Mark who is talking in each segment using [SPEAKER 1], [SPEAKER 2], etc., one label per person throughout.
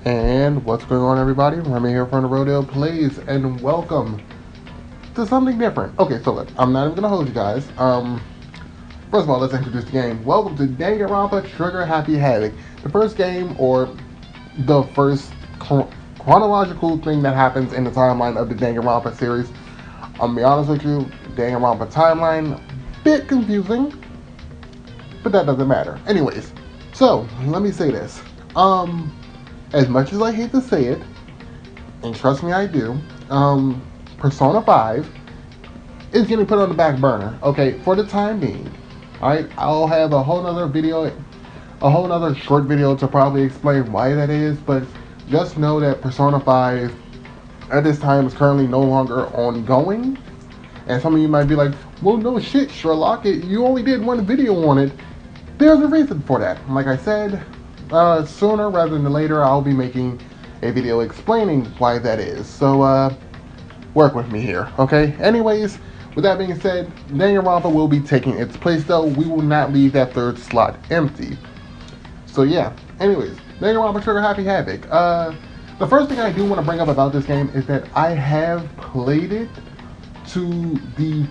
[SPEAKER 1] And what's going on, everybody? Remy here from the Rodeo Plays, and welcome to something different. Okay, so look, I'm not even gonna hold you guys. First of all, let's introduce the game. Welcome to Danganronpa Trigger Happy Havoc, the first game or the first chronological thing that happens in the timeline of the Danganronpa series. I'm gonna be honest with you, Danganronpa timeline, bit confusing, but that doesn't matter. Anyways, so let me say this. As much as I hate to say it, and trust me, I do, Persona 5 is getting put on the back burner, okay, for the time being. Alright, I'll have a whole nother video, a whole nother short video to probably explain why that is, but just know that Persona 5 at this time is currently no longer ongoing. And some of you might be like, well, no shit, Sherlock, you only did one video on it. There's a reason for that. Like I said, sooner rather than later, I'll be making a video explaining why that is. So, work with me here, okay? Anyways, with that being said, Danganronpa will be taking its place, though. We will not leave that third slot empty. So, yeah. Anyways, Danganronpa Trigger Happy Havoc. The first thing I do want to bring up about this game is that I have played it to the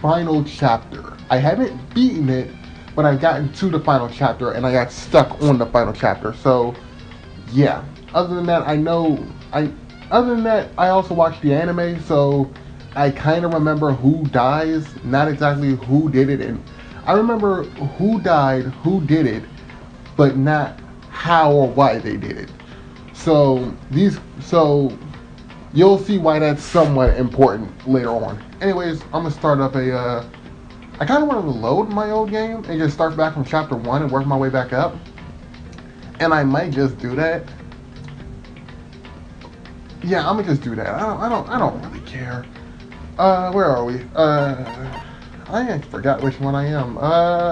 [SPEAKER 1] final chapter. I haven't beaten it, but I've gotten to the final chapter and I got stuck on the final chapter. So, yeah. Other than that, I also watched the anime, so I kind of remember who dies, not exactly who did it, and I remember who died, who did it, but not how or why they did it. So you'll see why that's somewhat important later on. Anyways, I'm gonna start up I kind of want to load my old game and just start back from chapter 1 and work my way back up. And I might just do that. Yeah, I'm gonna just do that. I don't really care. Where are we? I forgot which one I am.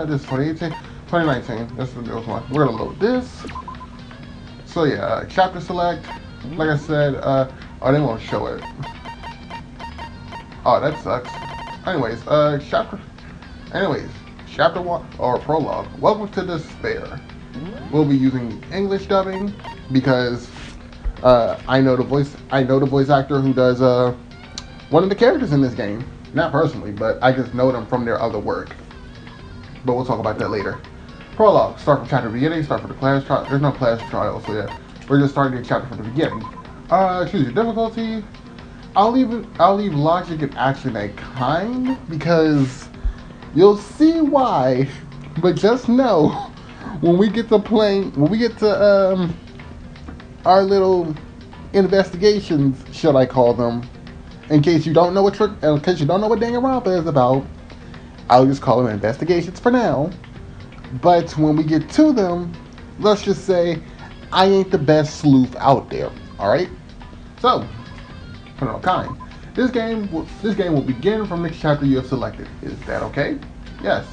[SPEAKER 1] This is 2018, 2019. This is the newest one. We're gonna load this. So yeah, chapter select. Like I said, oh, they won't show it. Oh, that sucks. Anyways, chapter 1 or prologue. Welcome to Despair. We'll be using English dubbing because I know the voice actor who does one of the characters in this game. Not personally, but I just know them from their other work. But we'll talk about that later. Prologue. Start from chapter beginning. Start from the class trial. There's no class trial, so yeah, we're just starting the chapter from the beginning. Choose your difficulty. I'll leave logic and action at kind because you'll see why. But just know when we get to our little investigations, should I call them, in case you don't know what Danganronpa is about, I'll just call them investigations for now. But when we get to them, let's just say I ain't the best sleuth out there. All right. So, put it on kind. This game will begin from the chapter you have selected. Is that okay? Yes.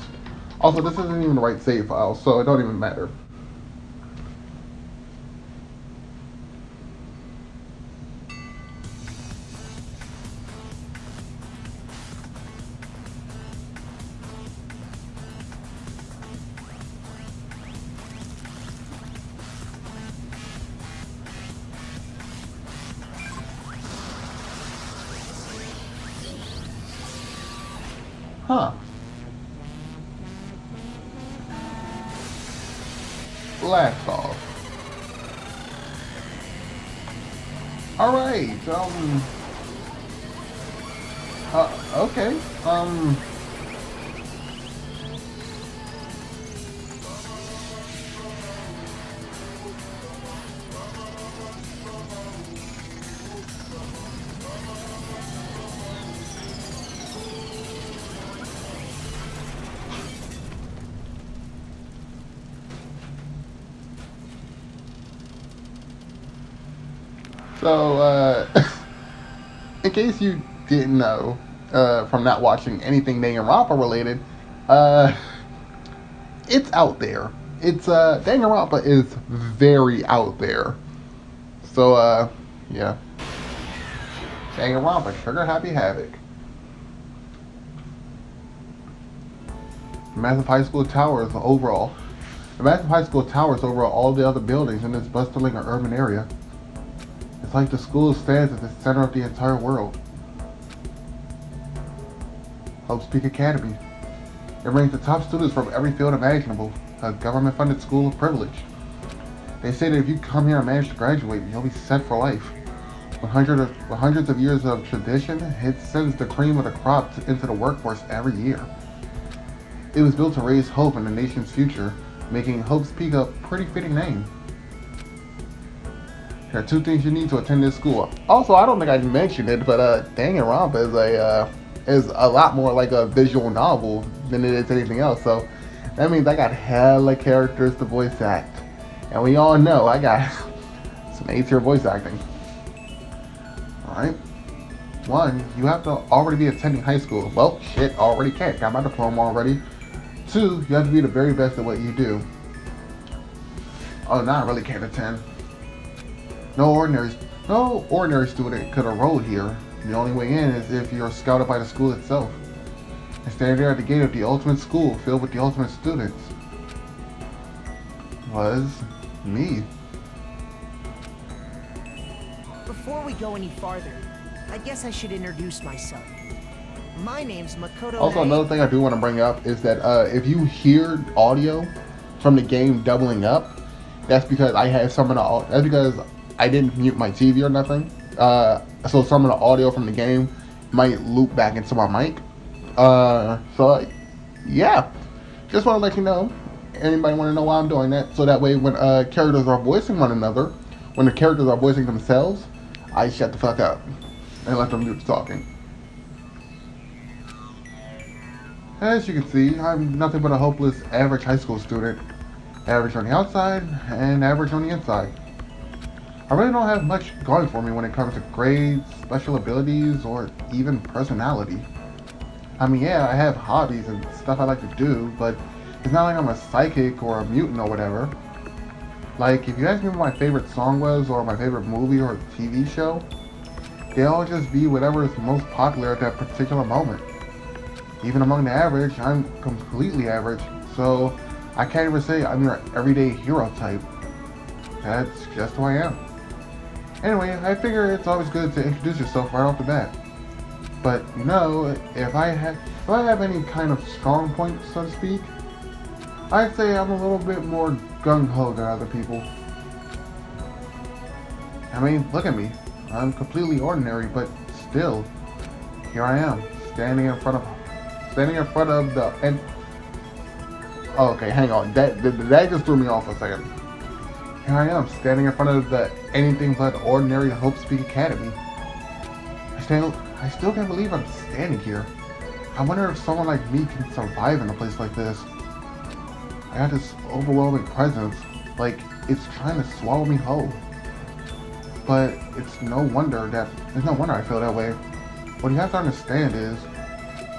[SPEAKER 1] Also, this isn't even the right save file, so it don't even matter. Huh. Blast off. Alright, okay, So, in case you didn't know, from not watching anything Danganronpa related, it's out there. Danganronpa is very out there. So, yeah. Danganronpa, Trigger Happy Havoc. Massive high school towers overall. The massive high school towers over all the other buildings in this bustling urban area. It's like the school stands at the center of the entire world. Hope's Peak Academy. It brings the top students from every field imaginable, a government-funded school of privilege. They say that if you come here and manage to graduate, you'll be set for life. With hundreds of years of tradition, it sends the cream of the crop into the workforce every year. It was built to raise hope in the nation's future, making Hope's Peak a pretty fitting name. There are 2 things you need to attend this school. Also, I don't think I mentioned it, but Danganronpa is a lot more like a visual novel than it is anything else. So that means I got hella characters to voice act, and we all know I got some A-tier voice acting. All right. 1, you have to already be attending high school. Well, shit, already can't. Got my diploma already. 2, you have to be the very best at what you do. Oh, now I really can't attend. No ordinary student could enroll here. The only way in is if you're scouted by the school itself. And standing there at the gate of the ultimate school filled with the ultimate students was me.
[SPEAKER 2] Before we go any farther, I guess I should introduce myself. My name's Makoto.
[SPEAKER 1] Also, another thing I do want to bring up is that if you hear audio from the game doubling up, that's because that's because I didn't mute my TV or nothing. So some of the audio from the game might loop back into my mic. So yeah, just want to let you know. Anybody want to know why I'm doing that? So that way, when characters are voicing one another, when the characters are voicing themselves, I shut the fuck up and let them do the talking. As you can see, I'm nothing but a hopeless average high school student. Average on the outside and average on the inside. I really don't have much going for me when it comes to grades, special abilities, or even personality. I mean, yeah, I have hobbies and stuff I like to do, but it's not like I'm a psychic or a mutant or whatever. Like, if you ask me what my favorite song was, or my favorite movie or TV show, they all just be whatever is most popular at that particular moment. Even among the average, I'm completely average, so I can't even say I'm your everyday hero type. That's just who I am. Anyway, I figure it's always good to introduce yourself right off the bat. But you know, if I have any kind of strong points, so to speak, I'd say I'm a little bit more gung-ho than other people. I mean, look at me. I'm completely ordinary, but still, here I am, standing in front of the and. Oh, okay, hang on. That just threw me off a second. Here I am, standing in front of the anything but ordinary Hope's Peak Academy. I still can't believe I'm standing here. I wonder if someone like me can survive in a place like this. I got this overwhelming presence, like it's trying to swallow me whole. But there's no wonder I feel that way. What you have to understand is,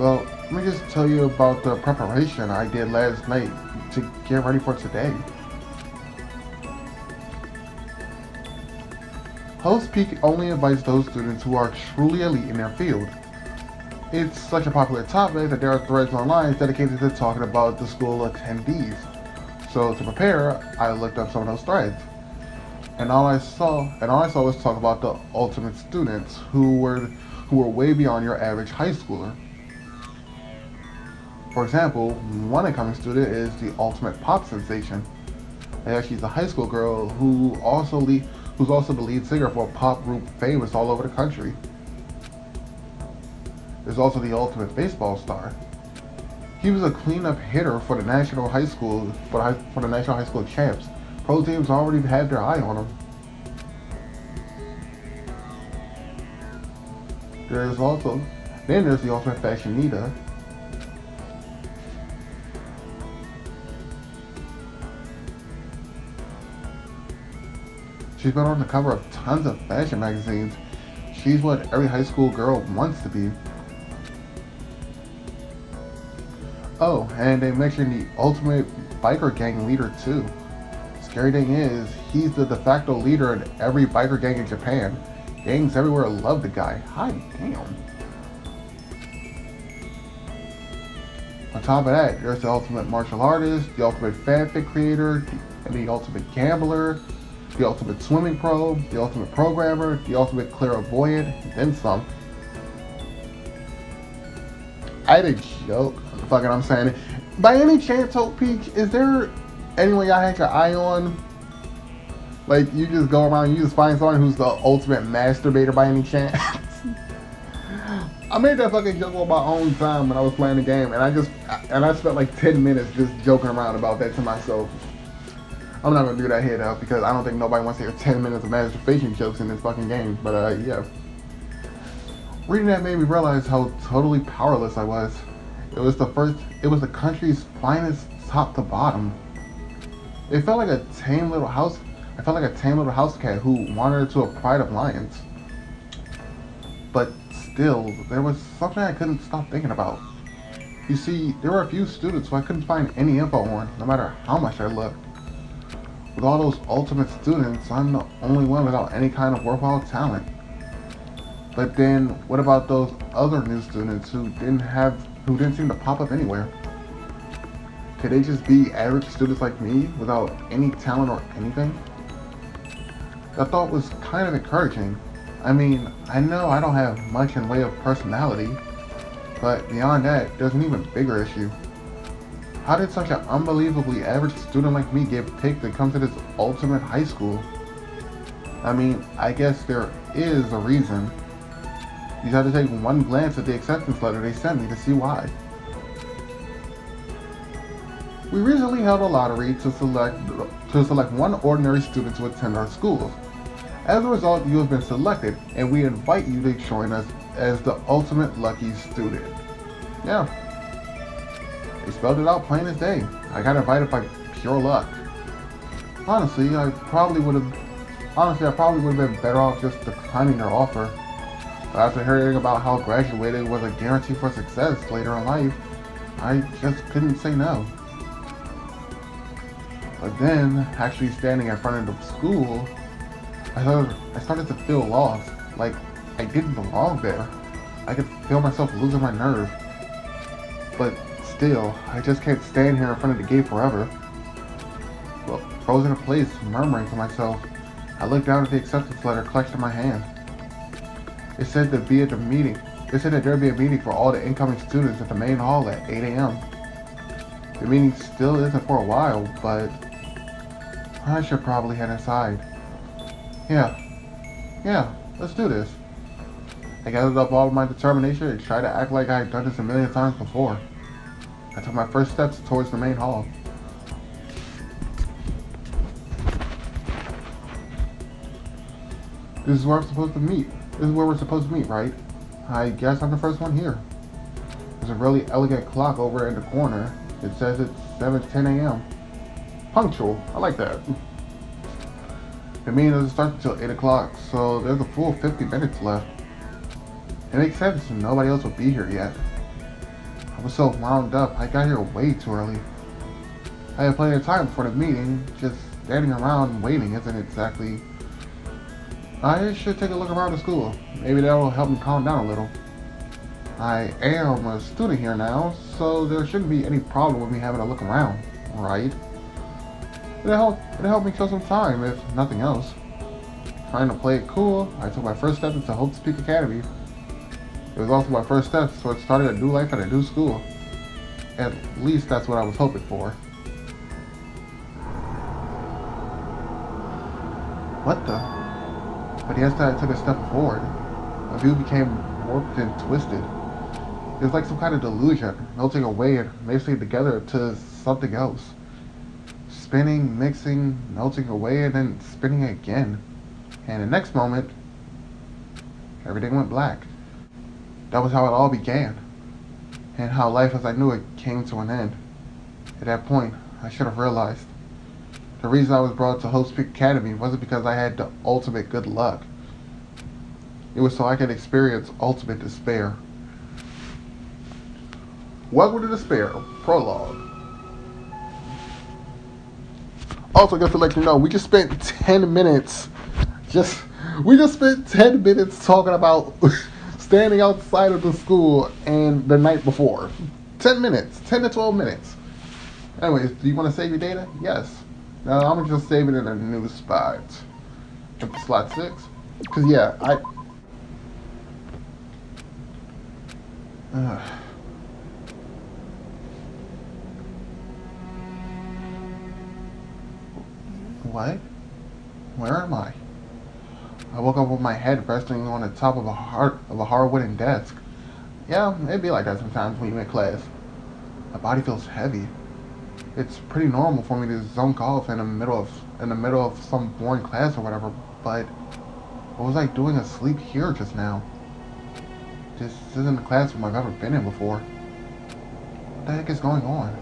[SPEAKER 1] well, let me just tell you about the preparation I did last night to get ready for today. Hope's Peak only invites those students who are truly elite in their field. It's such a popular topic that there are threads online dedicated to talking about the school attendees. So to prepare, I looked up some of those threads. And all I saw was talk about the ultimate students who were way beyond your average high schooler. For example, one incoming student is the ultimate pop sensation. And she's a high school girl who's also the lead singer for a pop group famous all over the country. There's also the ultimate baseball star. He was a cleanup hitter for the national high school champs. Pro teams already had their eye on him. There's the ultimate fashionista. She's been on the cover of tons of fashion magazines. She's what every high school girl wants to be. Oh, and they mentioned the ultimate biker gang leader too. Scary thing is, he's the de facto leader in every biker gang in Japan. Gangs everywhere love the guy. Hot damn. On top of that, there's the ultimate martial artist, the ultimate fanfic creator, and the ultimate gambler. the ultimate swimming pro, the ultimate programmer, the ultimate clairvoyant, then some. I had a joke. Fucking, I'm saying it. By any chance, Hope Peach, is there anyone y'all had your eye on? Like, you just go around, you just find someone who's the ultimate masturbator by any chance? I made that fucking joke on my own time when I was playing the game, and I spent like 10 minutes just joking around about that to myself. I'm not gonna do that here though, because I don't think nobody wants to hear 10 minutes of masturbation jokes in this fucking game, but yeah. Reading that made me realize how totally powerless I was. It was the country's finest top to bottom. It felt like a tame little house. I felt like a tame little house cat who wandered to a pride of lions. But still, there was something I couldn't stop thinking about. You see, there were a few students who I couldn't find any info on, no matter how much I looked. With all those ultimate students, I'm the only one without any kind of worthwhile talent. But then, what about those other new students who didn't seem to pop up anywhere? Could they just be average students like me without any talent or anything? That thought was kind of encouraging. I mean, I know I don't have much in way of personality, but beyond that, there's an even bigger issue. How did such an unbelievably average student like me get picked to come to this ultimate high school? I mean, I guess there is a reason. You just had to take one glance at the acceptance letter they sent me to see why. We recently held a lottery to select one ordinary student to attend our schools. As a result, you have been selected, and we invite you to join us as the ultimate lucky student. Yeah. They spelled it out plain as day. I got invited by pure luck. Honestly, I probably would have been better off just declining their offer. But after hearing about how graduating was a guarantee for success later in life, I just couldn't say no. But then, actually standing in front of the school, I started to feel lost, like I didn't belong there. I could feel myself losing my nerve. But still, I just can't stand here in front of the gate forever. Well, frozen in place, murmuring to myself, I looked down at the acceptance letter clutched in my hand. It said there'd be a meeting for all the incoming students at the main hall at 8 a.m. The meeting still isn't for a while, but I should probably head inside. Yeah, let's do this. I gathered up all of my determination and tried to act like I had done this a million times before. I took my first steps towards the main hall. This is where I'm supposed to meet. This is where we're supposed to meet, right? I guess I'm the first one here. There's a really elegant clock over in the corner. It says it's 7:10 a.m. Punctual. I like that. The meeting doesn't start until 8 o'clock, so there's a full 50 minutes left. It makes sense, nobody else will be here yet. I was so wound up, I got here way too early. I had plenty of time before the meeting, just standing around waiting isn't exactly... I should take a look around the school. Maybe that'll help me calm down a little. I am a student here now, so there shouldn't be any problem with me having a look around, right? It'll help me kill some time, if nothing else. Trying to play it cool, I took my first step into Hope Peak Academy. It was also my first step towards starting a new life at a new school. At least that's what I was hoping for. What the? But yesterday I took a step forward. My view became warped and twisted. It was like some kind of delusion, melting away and mixing together to something else. Spinning, mixing, melting away, and then spinning again. And the next moment, everything went black. That was how it all began, and how life as I knew it came to an end. At that point, I should have realized. The reason I was brought to Hope Peak Academy wasn't because I had the ultimate good luck. It was so I could experience ultimate despair. Welcome to Despair, Prologue. Also, just to let you know, we just spent 10 minutes talking about standing outside of the school and the night before. 10 minutes, 10 to 12 minutes. Anyways, do you want to save your data? Yes. No, I'm gonna just save it in a new spot. Slot 6. Cause yeah, uh, what? Where am I? I woke up with my head resting on the top of a hard wooden desk. Yeah, it'd be like that sometimes when you're in class. My body feels heavy. It's pretty normal for me to zonk off in the middle of some boring class or whatever, but what was I doing asleep here just now? This isn't the classroom I've ever been in before. What the heck is going on?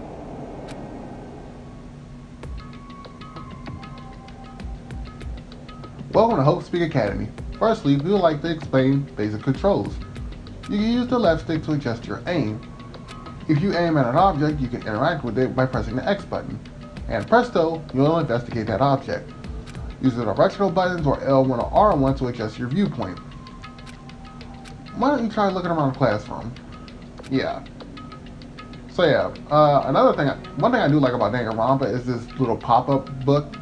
[SPEAKER 1] Welcome to Hope Speak Academy. Firstly, we would like to explain basic controls. You can use the left stick to adjust your aim. If you aim at an object, you can interact with it by pressing the X button. And presto, you'll investigate that object. Use the directional buttons or L1 or R1 to adjust your viewpoint. Why don't you try looking around the classroom? Yeah. So yeah, one thing I do like about Danganronpa is this little pop-up book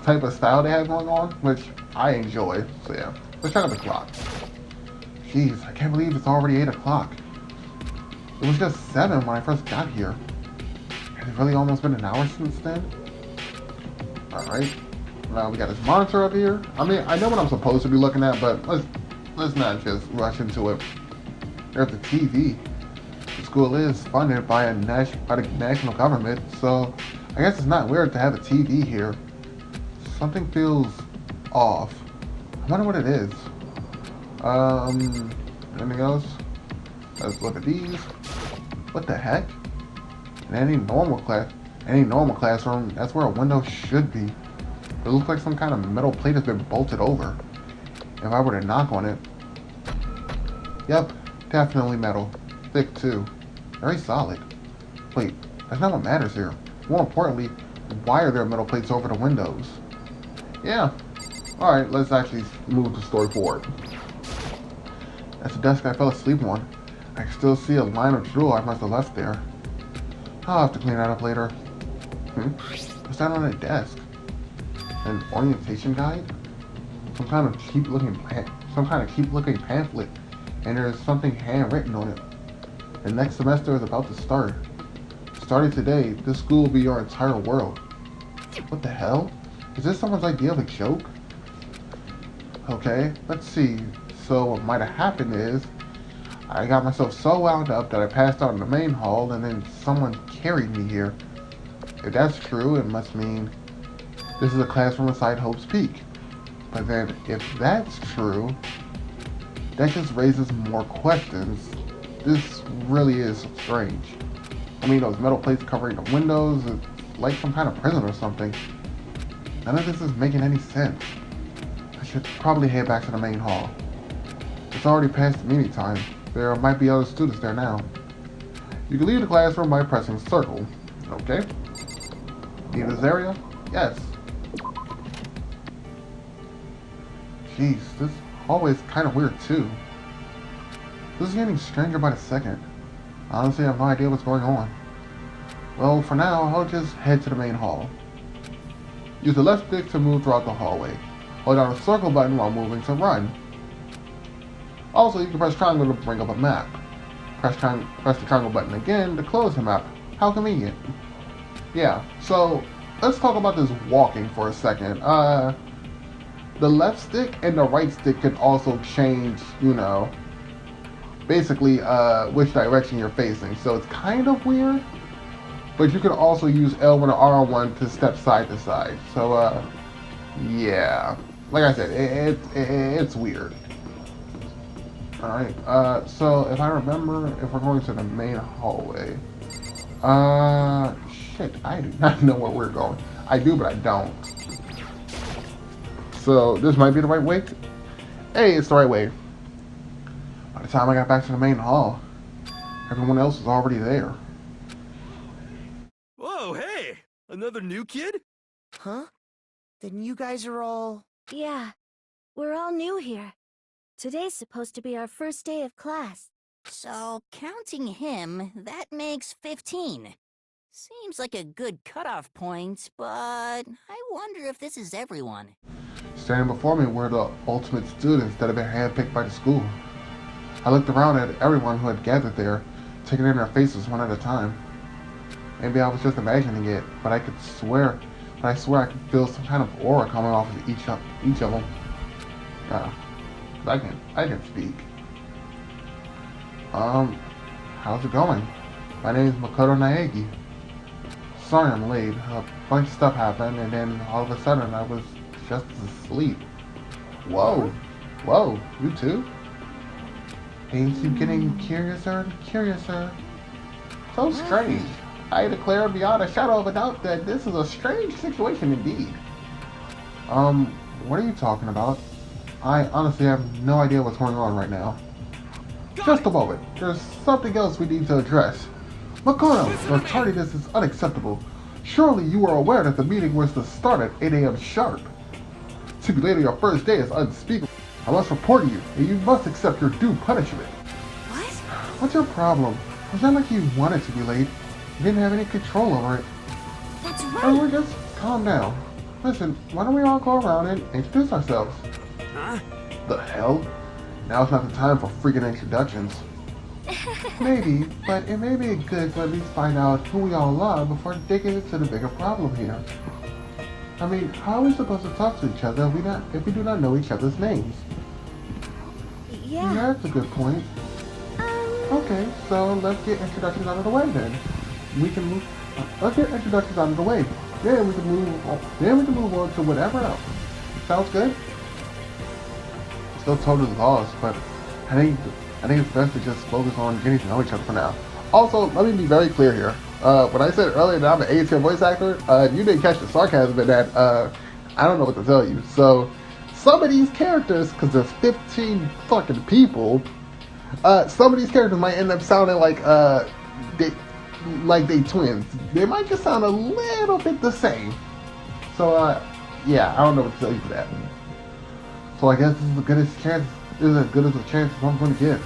[SPEAKER 1] type of style they have going on, which I enjoy. So yeah, let's check out the clock. Jeez, I can't believe it's already 8 o'clock. It was just 7 when I first got here. Has it really almost been an hour since then? Alright. Now we got this monitor up here. I mean, I know what I'm supposed to be looking at, but let's not just rush into it. There's the TV. The school is funded by the national government, so I guess it's not weird to have a TV here. Something feels off. I wonder what it is. Anything else? Let's look at these. What the heck? In any normal classroom, that's where a window should be. It looks like some kind of metal plate has been bolted over. If I were to knock on it. Yep, definitely metal. Thick too. Very solid. Wait, that's not what matters here. More importantly, why are there metal plates over the windows? Yeah. Alright, let's actually move the story forward. That's the desk I fell asleep on. I can still see a line of drool I must have left there. I'll have to clean that up later. What's that on the desk? An orientation guide? Some kind of cheap looking pamphlet, and there's something handwritten on it. The next semester is about to start. Starting today, this school will be your entire world. What the hell? Is this someone's idea of a joke? Okay, let's see. So what might have happened is, I got myself so wound up that I passed out in the main hall and then someone carried me here. If that's true, it must mean this is a classroom inside Hope's Peak. But then if that's true, that just raises more questions. This really is strange. I mean, those metal plates covering the windows, it's like some kind of prison or something. None of this is making any sense. I should probably head back to the main hall. It's already past the meeting time. There might be other students there now. You can leave the classroom by pressing circle. Okay. Leave this area? Yes. Jeez, this hallway is kind of weird too. This is getting stranger by the second. Honestly, I have no idea what's going on. Well, for now, I'll just head to the main hall. Use the left stick to move throughout the hallway. Hold down the circle button while moving to run. Also, you can press triangle to bring up a map. Press the triangle button again to close the map. How convenient. Yeah, so let's talk about this walking for a second. The left stick and the right stick can also change, basically which direction you're facing. So it's kind of weird. But you can also use L1 or R1 to step side to side. So, yeah. Like I said, it's weird. Alright, so if I remember, if we're going to the main hallway, shit, I do not know where we're going. I do, but I don't. So, this might be the right way. Hey, it's the right way. By the time I got back to the main hall, everyone else was already there.
[SPEAKER 3] Whoa, hey! Another new kid?
[SPEAKER 2] Huh? Then you guys are all...
[SPEAKER 4] Yeah, we're all new here. Today's supposed to be our first day of class.
[SPEAKER 5] So, counting him, that makes 15. Seems like a good cutoff point, but I wonder if this is everyone.
[SPEAKER 1] Standing before me were the ultimate students that had been handpicked by the school. I looked around at everyone who had gathered there, taking in their faces one at a time. Maybe I was just imagining it, but I swear I could feel some kind of aura coming off of each of them. I can speak. How's it going? My name is Makoto Naegi. Sorry I'm late. A bunch of stuff happened, and then all of a sudden I was just asleep. Whoa, you too? Things keep getting curiouser and curiouser. So strange. I declare beyond a shadow of a doubt that this is a strange situation indeed. What are you talking about? I honestly have no idea what's going on right now. Just a moment. There's something else we need to address. Makoto, your tardiness is unacceptable. Surely you are aware that the meeting was to start at 8 a.m. sharp. To be late on your first day is unspeakable. I must report you, and you must accept your due punishment.
[SPEAKER 4] What?
[SPEAKER 1] What's your problem? It's not like you wanted to be late. You didn't have any control over it.
[SPEAKER 4] That's
[SPEAKER 1] Everyone
[SPEAKER 4] right.
[SPEAKER 1] just calm down. Listen, why don't we all go around and introduce ourselves?
[SPEAKER 3] Huh?
[SPEAKER 1] The hell? Now's not the time for freaking introductions. Maybe, but it may be good to at least find out who we all are before digging into the bigger problem here. I mean, how are we supposed to talk to each other if we do not know each other's names?
[SPEAKER 4] Yeah.
[SPEAKER 1] That's a good point. Okay, so let's get introductions out of the way then. Let's get introductions out of the way. Then we can move on to whatever else. Sounds good? Still totally lost, but I think it's best to just focus on getting to know each other for now. Also, let me be very clear here. When I said earlier that I'm an A-tier voice actor, you didn't catch the sarcasm in that. I don't know what to tell you. So, some of these characters, because there's 15 fucking people, some of these characters might end up sounding like they twins. They might just sound a little bit the same. So, yeah, I don't know what to tell you for that. So I guess this is as good as a chance as I'm going to get.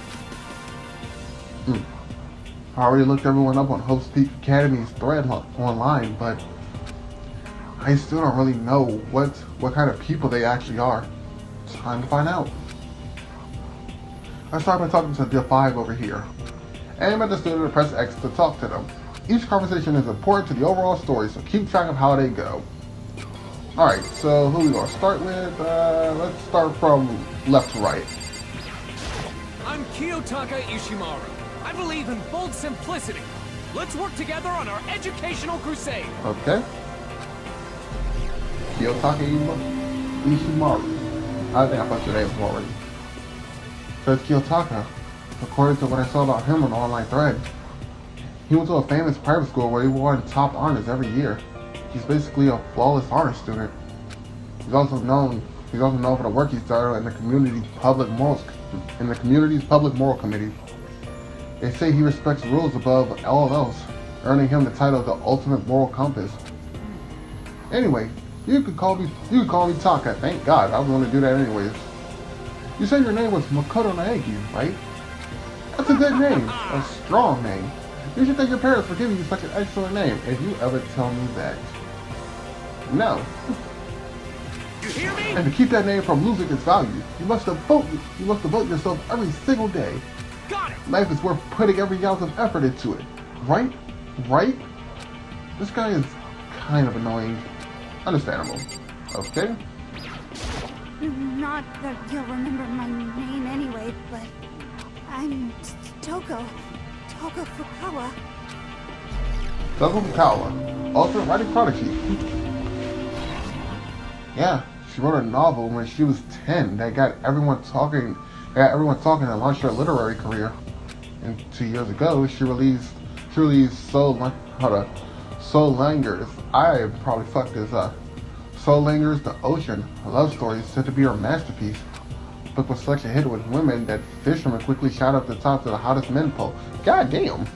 [SPEAKER 1] I already looked everyone up on Hope's Peak Academy's thread online, but I still don't really know what kind of people they actually are. Time to find out. I start by talking to the 5 over here. Aim at the student and press X to talk to them. Each conversation is important to the overall story, so keep track of how they go. Alright, so who we gonna start with? Let's start from left to right.
[SPEAKER 6] I'm Kiyotaka Ishimaru. I believe in bold simplicity. Let's work together on our educational crusade.
[SPEAKER 1] Okay. Kiyotaka Ishimaru. I think I put your name already. So it's Kiyotaka. According to what I saw about him on the online thread, he went to a famous private school where he won top honors every year. He's basically a flawless honor student. He's also known for the work he's done in the community's public moral committee. They say he respects rules above all else, earning him the title of the ultimate moral compass. Anyway, you could call me Taka. Thank God, I was going to do that anyways. You said your name was Makoto Naegi, right? That's a good name, a strong name. You should thank your parents for giving you such an excellent name, if you ever tell me that. No.
[SPEAKER 6] You hear me?
[SPEAKER 1] And to keep that name from losing its value, you must devote yourself every single day.
[SPEAKER 6] Got it.
[SPEAKER 1] Life is worth putting every ounce of effort into it. Right? Right? This guy is kind of annoying. Understandable. Okay.
[SPEAKER 4] Not that you'll remember my name anyway, but I'm Toko Fukawa.
[SPEAKER 1] Toko Fukawa, ultimate writing prodigy. Yeah, she wrote a novel when she was 10 that got everyone talking and launched her literary career. And 2 years ago, she released Soul Langers. I probably fucked this up. Soul Langers, The Ocean, a love story said to be her masterpiece. The book was such a hit with women that fishermen quickly shot up the top to the hottest men poll. God damn.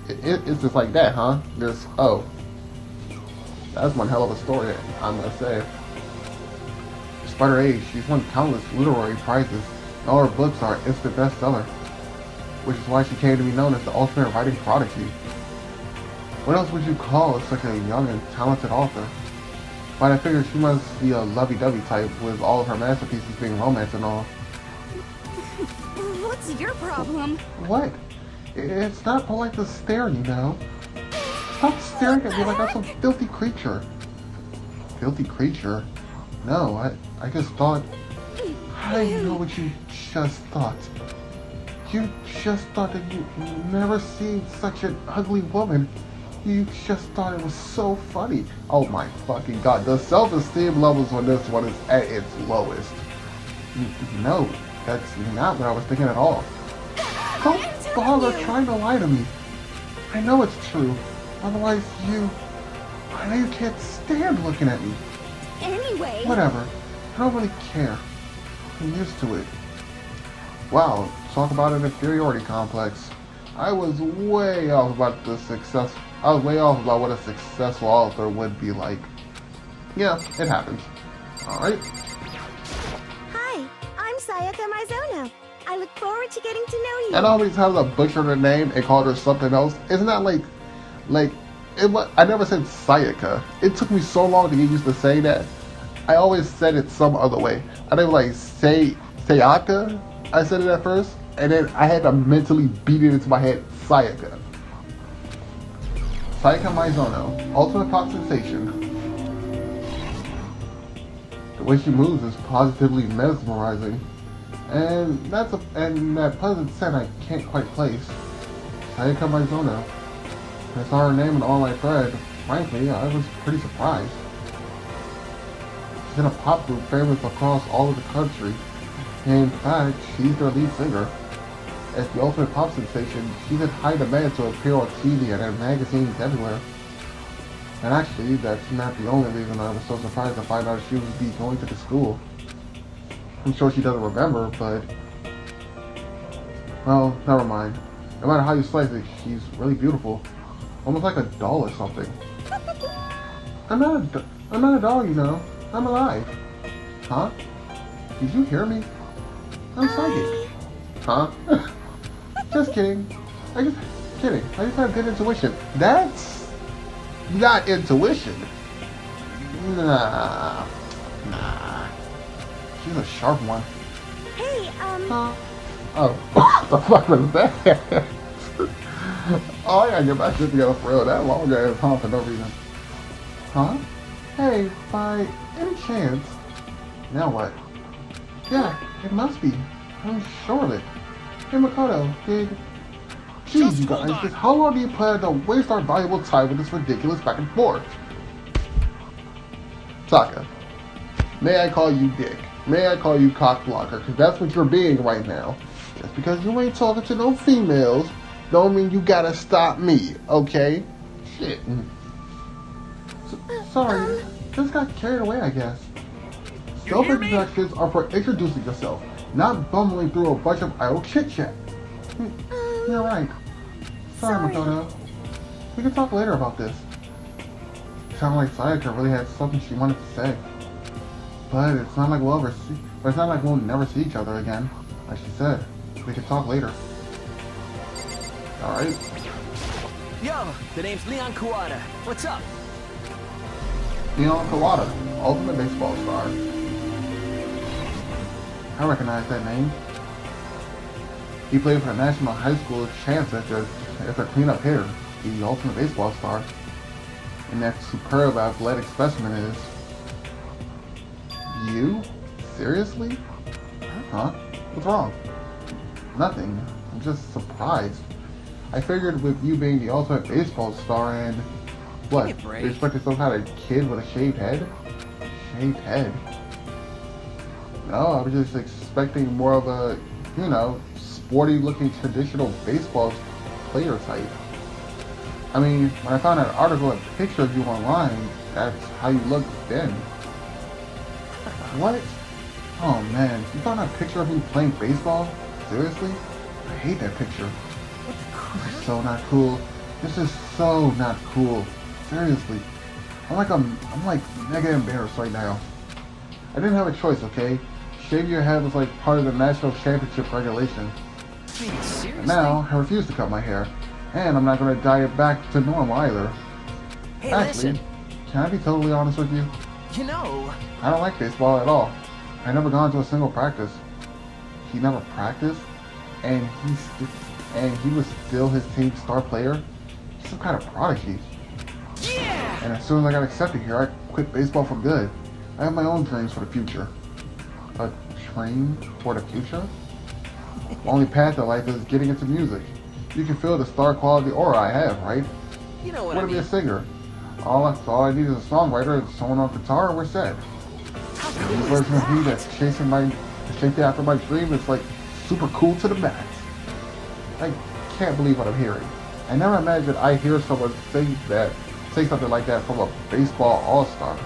[SPEAKER 1] It's just like that, huh? That's one hell of a story, I must say. Despite her age, she's won countless literary prizes, and all her books are instant bestseller, which is why she came to be known as the ultimate writing prodigy. What else would you call such a young and talented author? But I figured she must be a lovey-dovey type with all of her masterpieces being romance and all.
[SPEAKER 4] What's your problem?
[SPEAKER 1] What? It's not polite to stare, you know. Stop staring at me like I'm some filthy creature. Filthy creature? No, I just thought... I know what you just thought. You just thought that you'd never seen such an ugly woman. You just thought it was so funny. Oh my fucking god, the self-esteem levels on this one is at its lowest. No, that's not what I was thinking at all. Don't bother trying to lie to me. I know it's true. Otherwise I know you can't stand looking at me.
[SPEAKER 4] Anyway.
[SPEAKER 1] Whatever. I don't really care. I'm used to it. Wow, talk about an inferiority complex. I was way off about what a successful author would be like. Yeah, it happens. Alright.
[SPEAKER 4] Hi, I'm Sayaka Mizono. I look forward to getting to know you.
[SPEAKER 1] And always has a butchered her name and called her something else. Isn't that like I never said Sayaka. It took me so long to get used to saying that. I always said it some other way. I didn't like say Sayaka. I said it at first, and then I had to mentally beat it into my head. Sayaka. Sayaka Mizono, ultimate pop sensation. The way she moves is positively mesmerizing, and that pleasant scent I can't quite place. Sayaka Mizono. I saw her name in online thread. Frankly, I was pretty surprised. She's in a pop group famous across all of the country. In fact, she's their lead singer. As the ultimate pop sensation, she's in high demand to appear on TV and in magazines everywhere. And actually, that's not the only reason I was so surprised to find out she would be going to the school. I'm sure she doesn't remember, but... well, never mind. No matter how you slice it, she's really beautiful. Almost like a doll or something. I'm not a doll, you know. I'm alive. Huh? Did you hear me? I'm psychic. Huh? Just kidding. I just have good intuition. That's not intuition. Nah. She's a sharp one.
[SPEAKER 4] Hey,
[SPEAKER 1] Huh? Oh, what the fuck was that? Oh, I gotta get my shit together for real. That long ass huh for no reason. Huh? Hey, by any chance? Now what? Yeah, it must be. I'm sure of it. Hey, Makoto, jeez, you guys, just how long do you plan to waste our valuable time with this ridiculous back and forth? Taka, may I call you Dick? May I call you cock blocker? Because that's what you're being right now. Just because you ain't talking to no females, don't mean you gotta stop me, okay? Shit. Sorry, just got carried away, I guess. Self-introductions are for introducing yourself, not bumbling through a bunch of idle chit-chat. You're right. Sorry, Makoto. We can talk later about this. Sounded like Sayaka really had something she wanted to say. But it's not like we'll never see each other again. Like she said, we can talk later. Alright.
[SPEAKER 3] Yo, the name's Leon Kawada. What's up?
[SPEAKER 1] Leon Kawada, ultimate baseball star. I recognize that name. He played for the National High School Champs as a cleanup hitter, the ultimate baseball star. And that superb athletic specimen is... you? Seriously? Huh? What's wrong? Nothing. I'm just surprised. I figured with you being the ultimate baseball star and... what? You expected some kind of kid with a shaved head? Shaved head? No, I was just expecting more of a, you know, sporty looking traditional baseball player type. I mean, when I found that article and picture of you online, that's how you looked then. What? Oh man, you found that picture of me playing baseball? Seriously? I hate that picture. This is so not cool. This is so not cool. Seriously. I'm like mega embarrassed right now. I didn't have a choice, okay? Shaving your head was like part of the national championship regulation. And now, I refuse to cut my hair. And I'm not going to diet back to normal either.
[SPEAKER 3] Hey,
[SPEAKER 1] Actually,
[SPEAKER 3] listen.
[SPEAKER 1] can I be totally honest with you?
[SPEAKER 3] You know,
[SPEAKER 1] I don't like baseball at all. I never gone to a single practice. He never practiced, and he was still his team's star player. He's some kind of prodigy.
[SPEAKER 3] yeah!
[SPEAKER 1] And as soon as I got accepted here, I quit baseball for good. I have my own dreams for the future. A dream for the future? The only path in life is getting into music. You can feel the star quality aura I have, right?
[SPEAKER 3] You know what
[SPEAKER 1] Want
[SPEAKER 3] I
[SPEAKER 1] to be a
[SPEAKER 3] mean.
[SPEAKER 1] singer. All I need is a songwriter and someone on guitar, and we're set.
[SPEAKER 3] How
[SPEAKER 1] This
[SPEAKER 3] cool is
[SPEAKER 1] version of me
[SPEAKER 3] that?
[SPEAKER 1] that's chasing after my dream is like super cool to the max. I can't believe what I'm hearing. I never imagined I'd hear someone say something like that from a baseball all-star.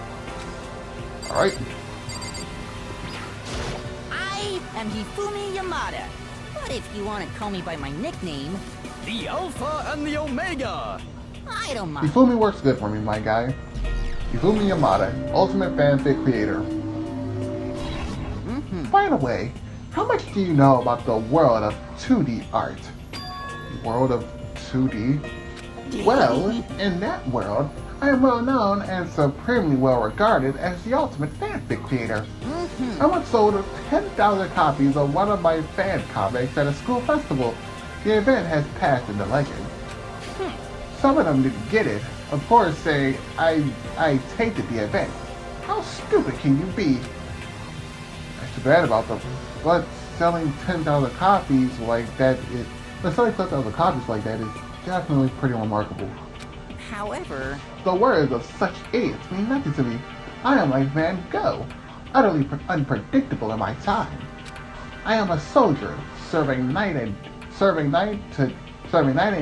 [SPEAKER 1] Alright.
[SPEAKER 5] I am Hifumi Yamada. But if you want to call me by my nickname,
[SPEAKER 3] The Alpha and the Omega!
[SPEAKER 5] I don't mind.
[SPEAKER 1] Hifumi works good for me, my guy. Hifumi Yamada, ultimate fanfic creator. By the way, how much do you know about the world of 2D art? World of 2D? Well, in that world, I am well known and supremely well regarded as the ultimate fanfic creator. I once sold 10,000 copies of one of my fan comics at a school festival. The event has passed into legend. Some of them didn't get it. Of course, say I tainted the event. How stupid can you be? That's too bad about them. But selling 10,000 copies like that is definitely pretty remarkable.
[SPEAKER 5] However,
[SPEAKER 1] The words of such idiots mean nothing to me. I am like Van Gogh, utterly unpredictable in my time. I am a soldier, serving night and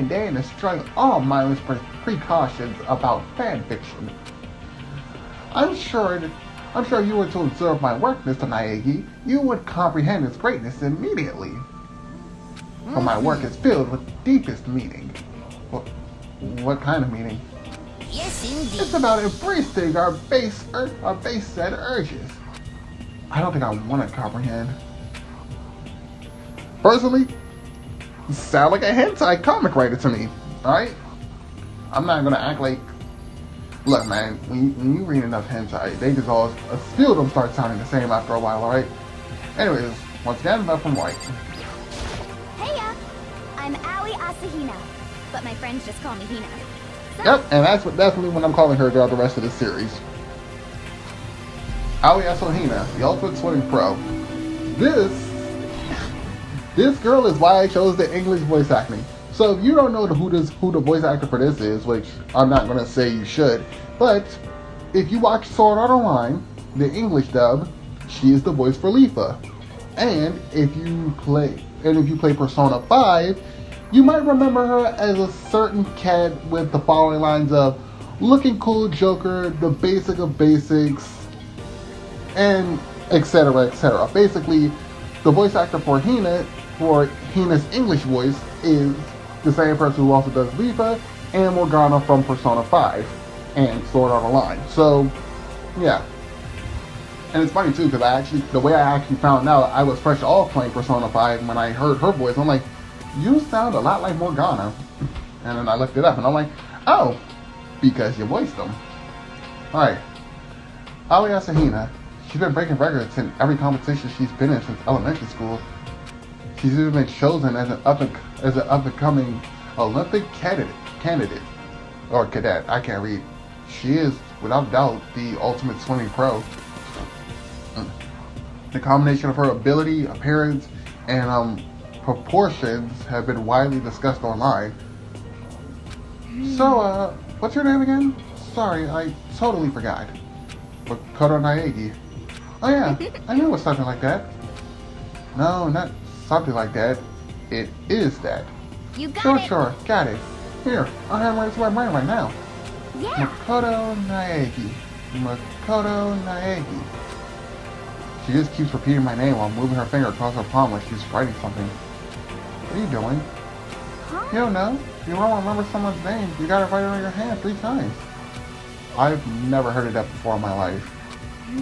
[SPEAKER 1] day and destroying all mindless precautions about fan fiction. I'm sure if you were to observe my work, Mr. Naegi, you would comprehend its greatness immediately. For my work is filled with deepest meaning. What kind of meaning?
[SPEAKER 5] yes indeed.
[SPEAKER 1] It's about embracing our base set urges. I don't think I want to comprehend. Personally, you sound like a hentai comic writer to me, alright? I'm not gonna act like... Look, man, when you read enough hentai, they just all... A few of them start sounding the same after a while, alright? Anyways, once again, enough from White.
[SPEAKER 4] Heya! I'm Aoi Asahina, but my friends just call me Hina. So,
[SPEAKER 1] Yep, and that's definitely what I'm calling her throughout the rest of this series. Aoi Asahina, the Ultimate Swimming Pro. This girl is why I chose the English voice acting. So if you don't know who the voice actor for this is, which I'm not gonna say you should, but if you watch Sword Art Online, the English dub, she is the voice for Leafa. And if you play Persona 5, you might remember her as a certain cat with the following lines of looking cool Joker, the basic of basics, and etc. etc. Basically, the voice actor for Hina's English voice is the same person who also does Leafa and Morgana from Persona 5 and Sword Art Online. So, yeah. And it's funny too, because the way I actually found out, I was fresh off playing Persona 5 when I heard her voice. I'm like, you sound a lot like Morgana. And then I looked it up and I'm like, oh, because you voiced them. Alright. Aoi Asahina. She's been breaking records in every competition she's been in since elementary school. She's even been chosen as an up-and-coming Olympic candidate. Or cadet, I can't read. She is, without doubt, the ultimate swimming pro. The combination of her ability, appearance, and proportions have been widely discussed online. So, what's your name again? Sorry, I totally forgot. Makoto Naegi. Oh yeah, I knew it was something like that. No, not something like that. It is that.
[SPEAKER 4] you got it!
[SPEAKER 1] Sure, got it. Here, I'll have it to my brain right now.
[SPEAKER 4] Yeah!
[SPEAKER 1] Makoto Naegi. Makoto Naegi. She just keeps repeating my name while moving her finger across her palm like she's writing something. What are you doing?
[SPEAKER 4] Huh?
[SPEAKER 1] You don't know. You don't remember someone's name. You gotta write it on your hand 3 times. I've never heard of that before in my life.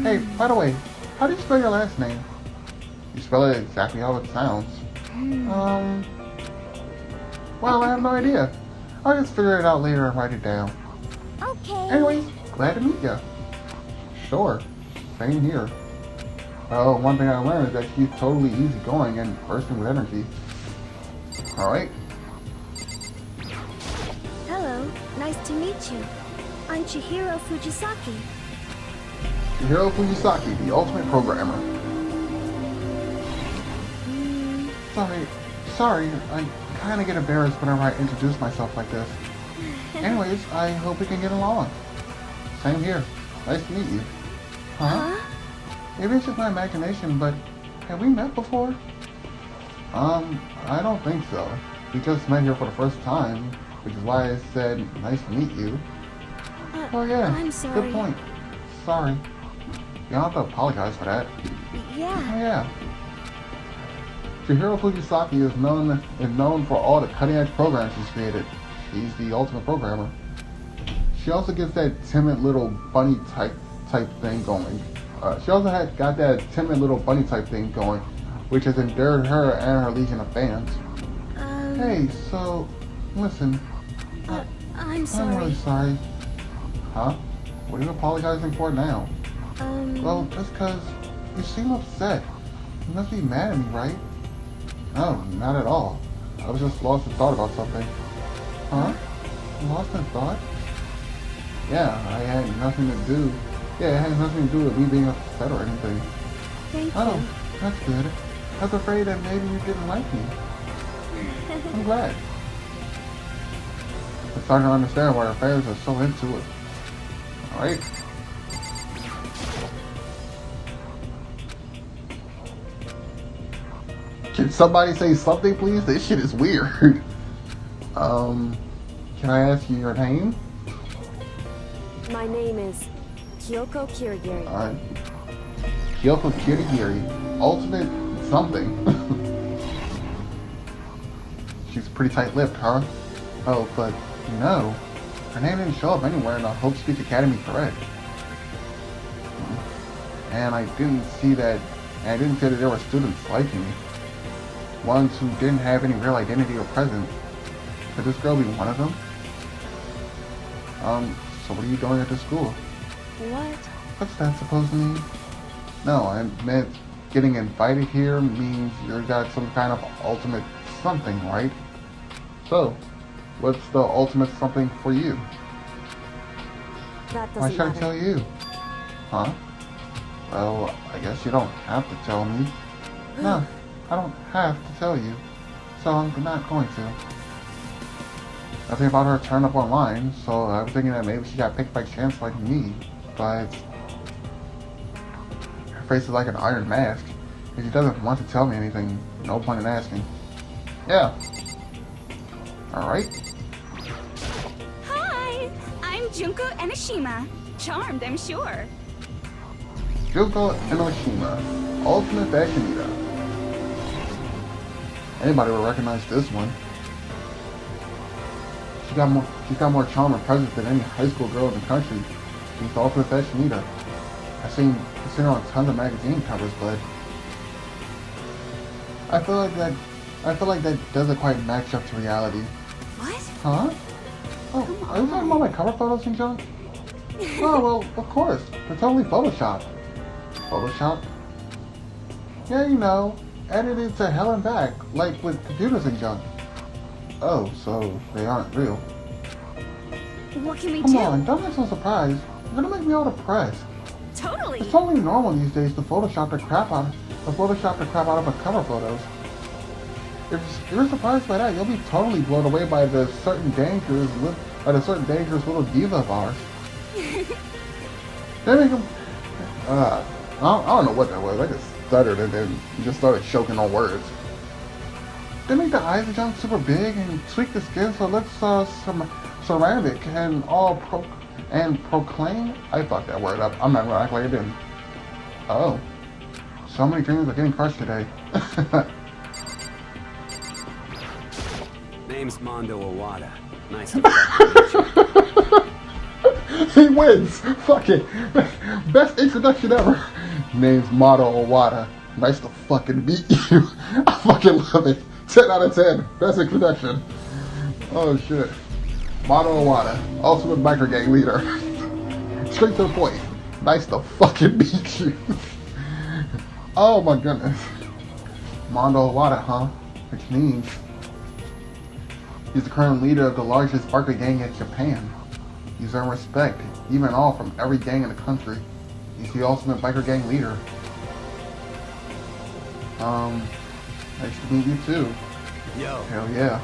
[SPEAKER 1] Hey, by the way, how do you spell your last name? You spell it exactly how it sounds. Well, I have no idea. I'll just figure it out later and write it down.
[SPEAKER 4] Okay.
[SPEAKER 1] Anyways, glad to meet ya. Sure. Same here. Well, one thing I learned is that she's totally easygoing and bursting with energy. Alright.
[SPEAKER 4] Hello. Nice to meet you. I'm Chihiro Fujisaki.
[SPEAKER 1] Chihiro Fujisaki, the ultimate programmer. Sorry, I kinda get embarrassed whenever I introduce myself like this. Anyways, I hope we can get along. Same here. Nice to meet you. Huh? Maybe it's just my imagination, but have we met before? I don't think so. We just met here for the first time, which is why I said nice to meet you. Oh yeah,
[SPEAKER 4] I'm sorry.
[SPEAKER 1] good point. Sorry. You don't have to apologize for that.
[SPEAKER 4] Yeah.
[SPEAKER 1] Oh yeah. Chihiro Fujisaki is known for all the cutting-edge programs she's created. She's the ultimate programmer. She also gets that timid little bunny type thing going. She also got that timid little bunny type thing going, which has endured her and her legion of fans. Hey, so listen.
[SPEAKER 4] I'm sorry.
[SPEAKER 1] I'm really sorry. Huh? What are you apologizing for now? Well, just 'cause you seem upset. You must be mad at me, right? No, not at all. I was just lost in thought about something. Huh? Lost in thought? Yeah, I had nothing to do. Yeah, it had nothing to do with me being upset or anything.
[SPEAKER 4] Thank
[SPEAKER 1] Oh,
[SPEAKER 4] you.
[SPEAKER 1] that's good. I was afraid that maybe you didn't like me. I'm glad. I'm starting to understand why our fans are so into it. Alright. Can somebody say something, please? This shit is weird. Can I ask you your name?
[SPEAKER 7] My name is Kyoko Kirigiri.
[SPEAKER 1] Alright. Kyoko Kirigiri. Ultimate something. She's pretty tight-lipped, huh? Oh, but no. Her name didn't show up anywhere in the Hope Speech Academy thread. And I didn't see that there were students like me. Ones who didn't have any real identity or presence. Could this girl be one of them? So what are you doing at this school?
[SPEAKER 7] What?
[SPEAKER 1] What's that supposed to mean? No, I meant getting invited here means you got some kind of ultimate something, right? So, what's the ultimate something for you?
[SPEAKER 7] That
[SPEAKER 1] Why
[SPEAKER 7] doesn't
[SPEAKER 1] should I
[SPEAKER 7] matter.
[SPEAKER 1] tell you? Huh? Well, I guess you don't have to tell me. No, I don't have to tell you. So I'm not going to. Nothing about her turned up online, so I was thinking that maybe she got picked by chance like me, but her face is like an iron mask. If she doesn't want to tell me anything, no point in asking. Yeah. Alright.
[SPEAKER 8] Hi, I'm Junko Enoshima. Charmed, I'm sure.
[SPEAKER 1] Junko Enoshima, Ultimate Fashionista. Anybody will recognize this one. She's got more charm and presence than any high school girl in the country. She's the ultimate fashionista. I've seen her on tons of magazine covers, but I feel like that doesn't quite match up to reality.
[SPEAKER 8] What?
[SPEAKER 1] Huh? Oh, are you talking about my cover photos and junk? Oh, well, of course. They're totally photoshopped. Photoshop? Yeah, you know, edited to hell and back, like with computers and junk. Oh, so they aren't real.
[SPEAKER 8] What can we
[SPEAKER 1] Come
[SPEAKER 8] do?
[SPEAKER 1] on, don't get so surprised. You're gonna make me all depressed.
[SPEAKER 8] Totally.
[SPEAKER 1] It's totally normal these days to Photoshop the crap out of a cover photos. If you're surprised by that, you'll be totally blown away by the certain dangerous little diva of ours. They make them. I don't know what that was. I just stuttered and then just started choking on words. They make the eyes and junk super big and tweak the skin so it looks ceramic and proclaim. I fucked that word up. I'm not gonna act like I didn't. Oh, so many dreams are getting crushed today.
[SPEAKER 3] Name's Mondo Owada. Nice to meet you.
[SPEAKER 1] He wins. Fuck it. Best introduction ever. Name's Mondo Owada. Nice to fucking meet you. I fucking love it. 10 out of 10. Best introduction. Oh shit. Mondo Iwata, ultimate biker gang leader. Straight to the point. Nice to fucking meet you. Oh my goodness. Mondo Iwata, huh? Which means he's the current leader of the largest biker gang in Japan. He's earned respect, even all from every gang in the country. He's the ultimate biker gang leader. Nice to meet you too.
[SPEAKER 3] Yo.
[SPEAKER 1] Hell yeah.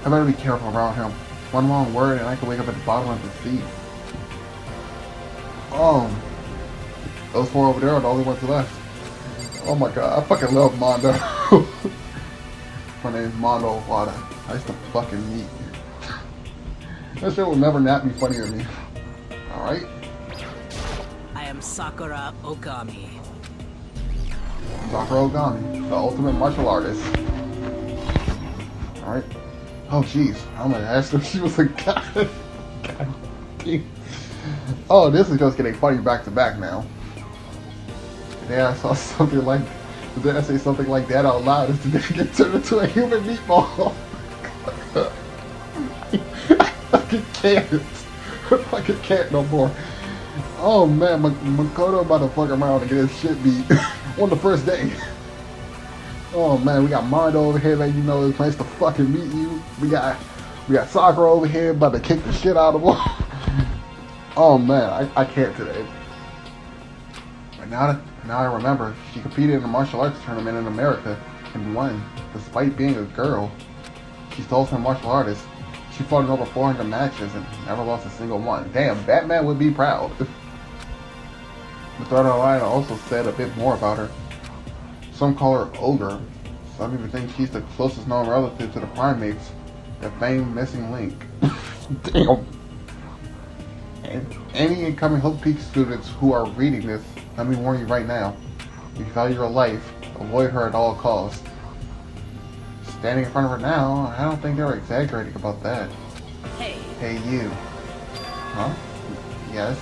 [SPEAKER 1] I better be careful around him. One wrong word and I could wake up at the bottom of the sea. Those four over there are the only ones left. Oh my god, I fucking love Mondo. My name is Mondo Iwata. Nice to fucking meet you. That shit will never not be funny to me. Alright?
[SPEAKER 5] I am Sakura Ogami.
[SPEAKER 1] Sakura Ogami, the ultimate martial artist. Alright. Oh jeez, I'm gonna ask her if she was a god. God damn. Oh, this is just getting funny back to back now. Today I saw something like, did I say something like that out loud? Is today get turned into a human meatball? I fucking can't. I fucking can't no more. Oh man, Makoto about to fuck around and get his shit beat on the first day. Oh man, we got Mondo over here that you know is nice to fucking meet you. We got Sakura over here about to kick the shit out of him. Oh man, I can't today. But now I remember, she competed in a martial arts tournament in America and won, despite being a girl. She's the ultimate martial artist. She fought in over 400 matches and never lost a single one. Damn, Batman would be proud. The thread online also said a bit more about her. Some call her Ogre. Some even think she's the closest known relative to the primates, the famed missing link. Damn. And any incoming Hope Peak students who are reading this, let me warn you right now. If you value your life, avoid her at all costs. Standing in front of her now, I don't think they were exaggerating about that.
[SPEAKER 5] Hey.
[SPEAKER 1] Hey you. Huh? Yes.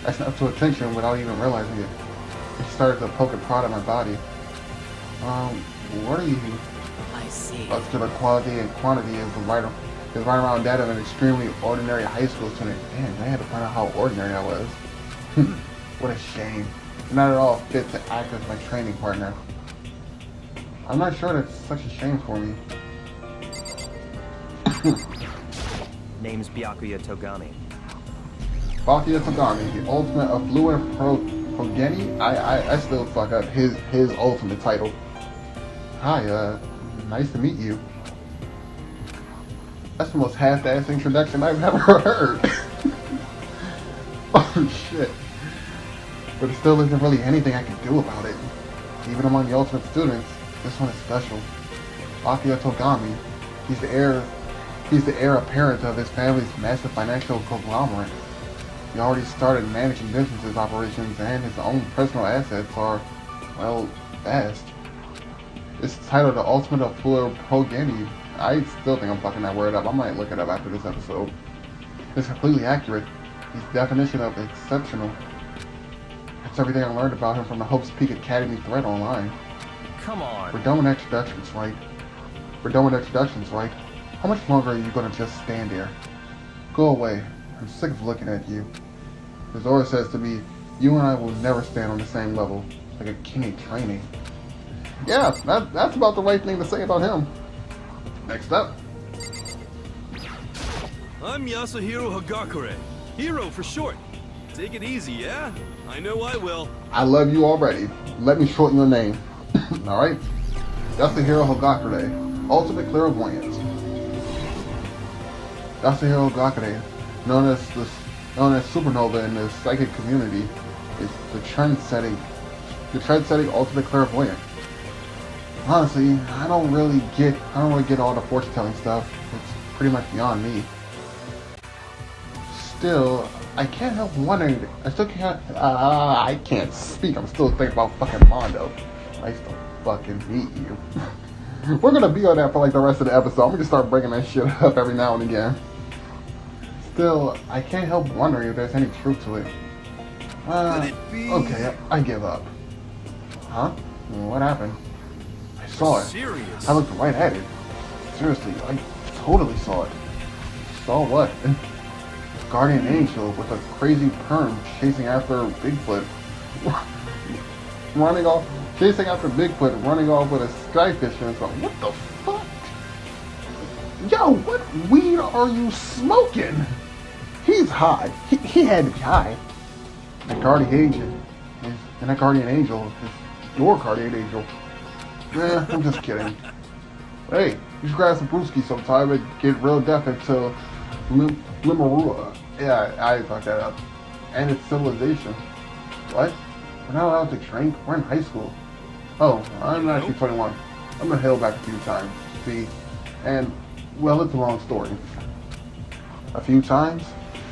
[SPEAKER 1] I snapped to attention without even realizing it. She started to poke and prod at my body. What are you?
[SPEAKER 5] I see.
[SPEAKER 1] Up to the quality and quantity is right around that of an extremely ordinary high school student. Damn, I had to find out how ordinary I was. What a shame. Not at all fit to act as my training partner. I'm not sure that's such a shame for me.
[SPEAKER 3] Name's Byakuya Togami.
[SPEAKER 1] Byakuya Togami, the ultimate affluent progeny? I still fuck up his ultimate title. Hi, nice to meet you. That's the most half-assed introduction I've ever heard. Oh shit. But there still isn't really anything I can do about it. Even among the ultimate students, this one is special. Byakuya Togami, he's the heir apparent of his family's massive financial conglomerate. He already started managing businesses operations and his own personal assets are, well, vast. It's titled the Ultimate Affluent Progeny. I still think I'm fucking that word up. I might look it up after this episode. It's completely accurate. His definition of exceptional. That's everything I learned about him from the Hope's Peak Academy thread online.
[SPEAKER 3] Come on.
[SPEAKER 1] We're done with introductions, right? How much longer are you gonna just stand there? Go away. I'm sick of looking at you. Zora says to me, you and I will never stand on the same level, like a king in training. Yeah, that's about the right thing to say about him. Next up.
[SPEAKER 9] I'm Yasuhiro Hagakure. Hero for short. Take it easy, yeah? I know I will.
[SPEAKER 1] I love you already. Let me shorten your name. Alright? Yasuhiro Hagakure, ultimate clairvoyant. Yasuhiro Hagakure, known as Supernova in the psychic community, is the trend-setting ultimate clairvoyant. Honestly, I don't really get all the fortune-telling stuff. It's pretty much beyond me. Still, I can't help wondering. I can't speak. I'm still thinking about fucking Mondo. Nice to fucking meet you. We're gonna be on that for like the rest of the episode. I'm gonna just start bringing that shit up every now and again. Still, I can't help wondering if there's any truth to it. Okay, I give up. Huh? What happened? I saw it.
[SPEAKER 9] Serious?
[SPEAKER 1] I looked right at it. Seriously, I totally saw it. saw what? Guardian Angel with a crazy perm chasing after Bigfoot. Chasing after Bigfoot, running off with a skyfish and so what the fuck? Yo, what weed are you smoking? He's high. He had to be high. That Guardian Angel is your Guardian Angel. I'm just kidding. Hey, you should grab some brewski sometime and get real deaf into Limarua. Yeah, I fucked that up. And its civilization. What? We're not allowed to drink? We're in high school. Oh, I'm actually 21. I'm gonna hail back a few times. See? And, well, it's a long story. A few times?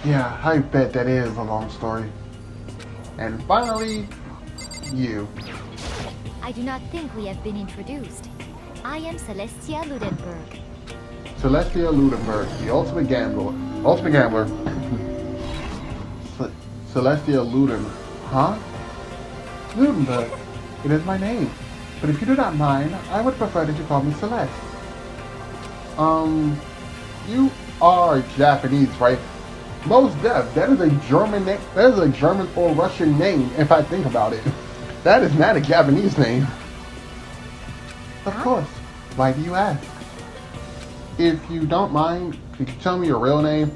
[SPEAKER 1] Yeah, I bet that is a long story. And finally, you.
[SPEAKER 4] I do not think we have been introduced. I am Celestia Ludenberg.
[SPEAKER 1] Celestia Ludenberg, the ultimate gambler. Celestia Luden. Huh? Ludenberg. It is my name. But if you do not mind, I would prefer that you call me Celeste. You are Japanese, right? Most def. That is a German name. That is a German or Russian name, if I think about it. That is not a Japanese name. Of course. Why do you ask? If you don't mind, could you tell me your real name?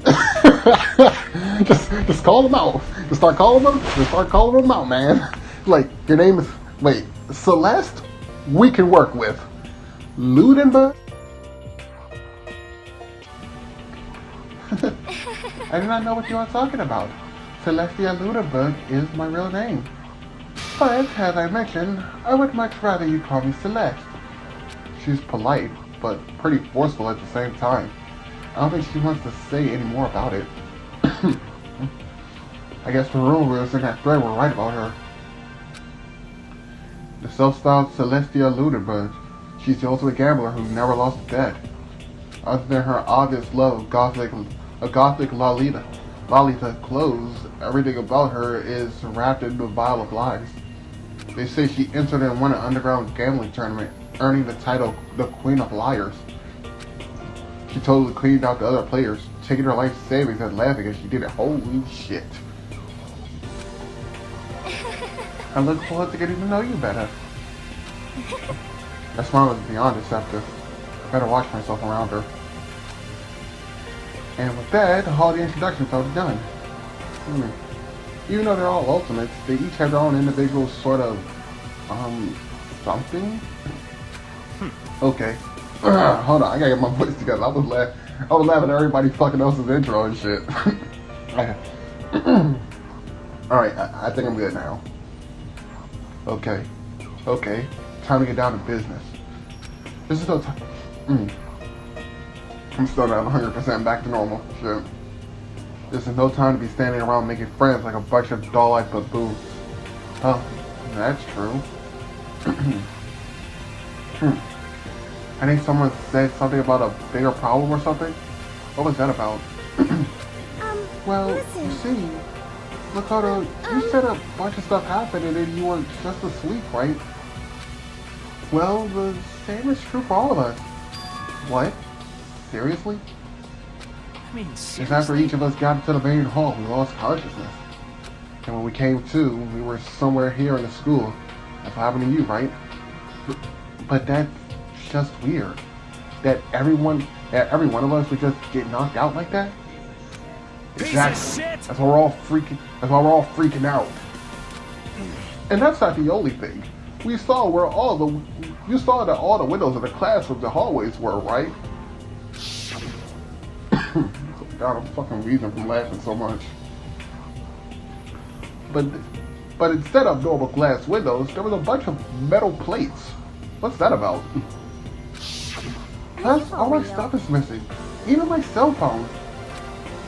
[SPEAKER 1] just call them out. Just start calling them out, man. Like, your name is, wait, Celeste? We can work with. Ludenberg? I do not know what you are talking about. Celestia Ludenberg is my real name. But, as I mentioned, I would much rather you call me Celeste. She's polite, but pretty forceful at the same time. I don't think she wants to say any more about it. I guess the rumors in that thread were right about her. The self-styled Celestia Ludenberg. She's the ultimate gambler who never lost a bet. Other than her obvious love of gothic Lolita clothes, everything about her is wrapped in the vial of lies. They say she entered and won an underground gambling tournament, earning the title the Queen of Liars. She totally cleaned out the other players, taking her life savings and laughing as she did it. Holy shit. I look forward to getting to know you better. That smile is beyond deceptive. I better watch myself around her. And with that, all the introductions are done. Even though they're all ultimates, they each have their own individual sort of, something? Okay. Hold on, I gotta get my voice together. I was laughing at everybody fucking else's intro and shit. Alright, I think I'm good now. Okay. Time to get down to business. This is no time. I'm still not 100% back to normal. Shit. This is no time to be standing around making friends like a bunch of doll-eyed baboons. Oh, that's true. I think someone said something about a bigger problem or something. What was that about? Well,
[SPEAKER 4] listen.
[SPEAKER 1] you see, Makoto, you said a bunch of stuff happened and then you were just asleep, right? Well, the same is true for all of us. What? Seriously?
[SPEAKER 3] I mean,
[SPEAKER 1] Because after each of us got into the main hall, we lost consciousness. And when we came to, we were somewhere here in the school. That's what happened to you, right? But that's just weird. That every one of us would just get knocked out like that? Exactly. That's why we're all freaking out. And that's not the only thing. You saw that all the windows of the classrooms, the hallways were, right? God, I'm fucking wheezing from laughing so much. But instead of normal glass windows, there was a bunch of metal plates. What's that about? Plus, all my stuff is missing. Even my cell phone.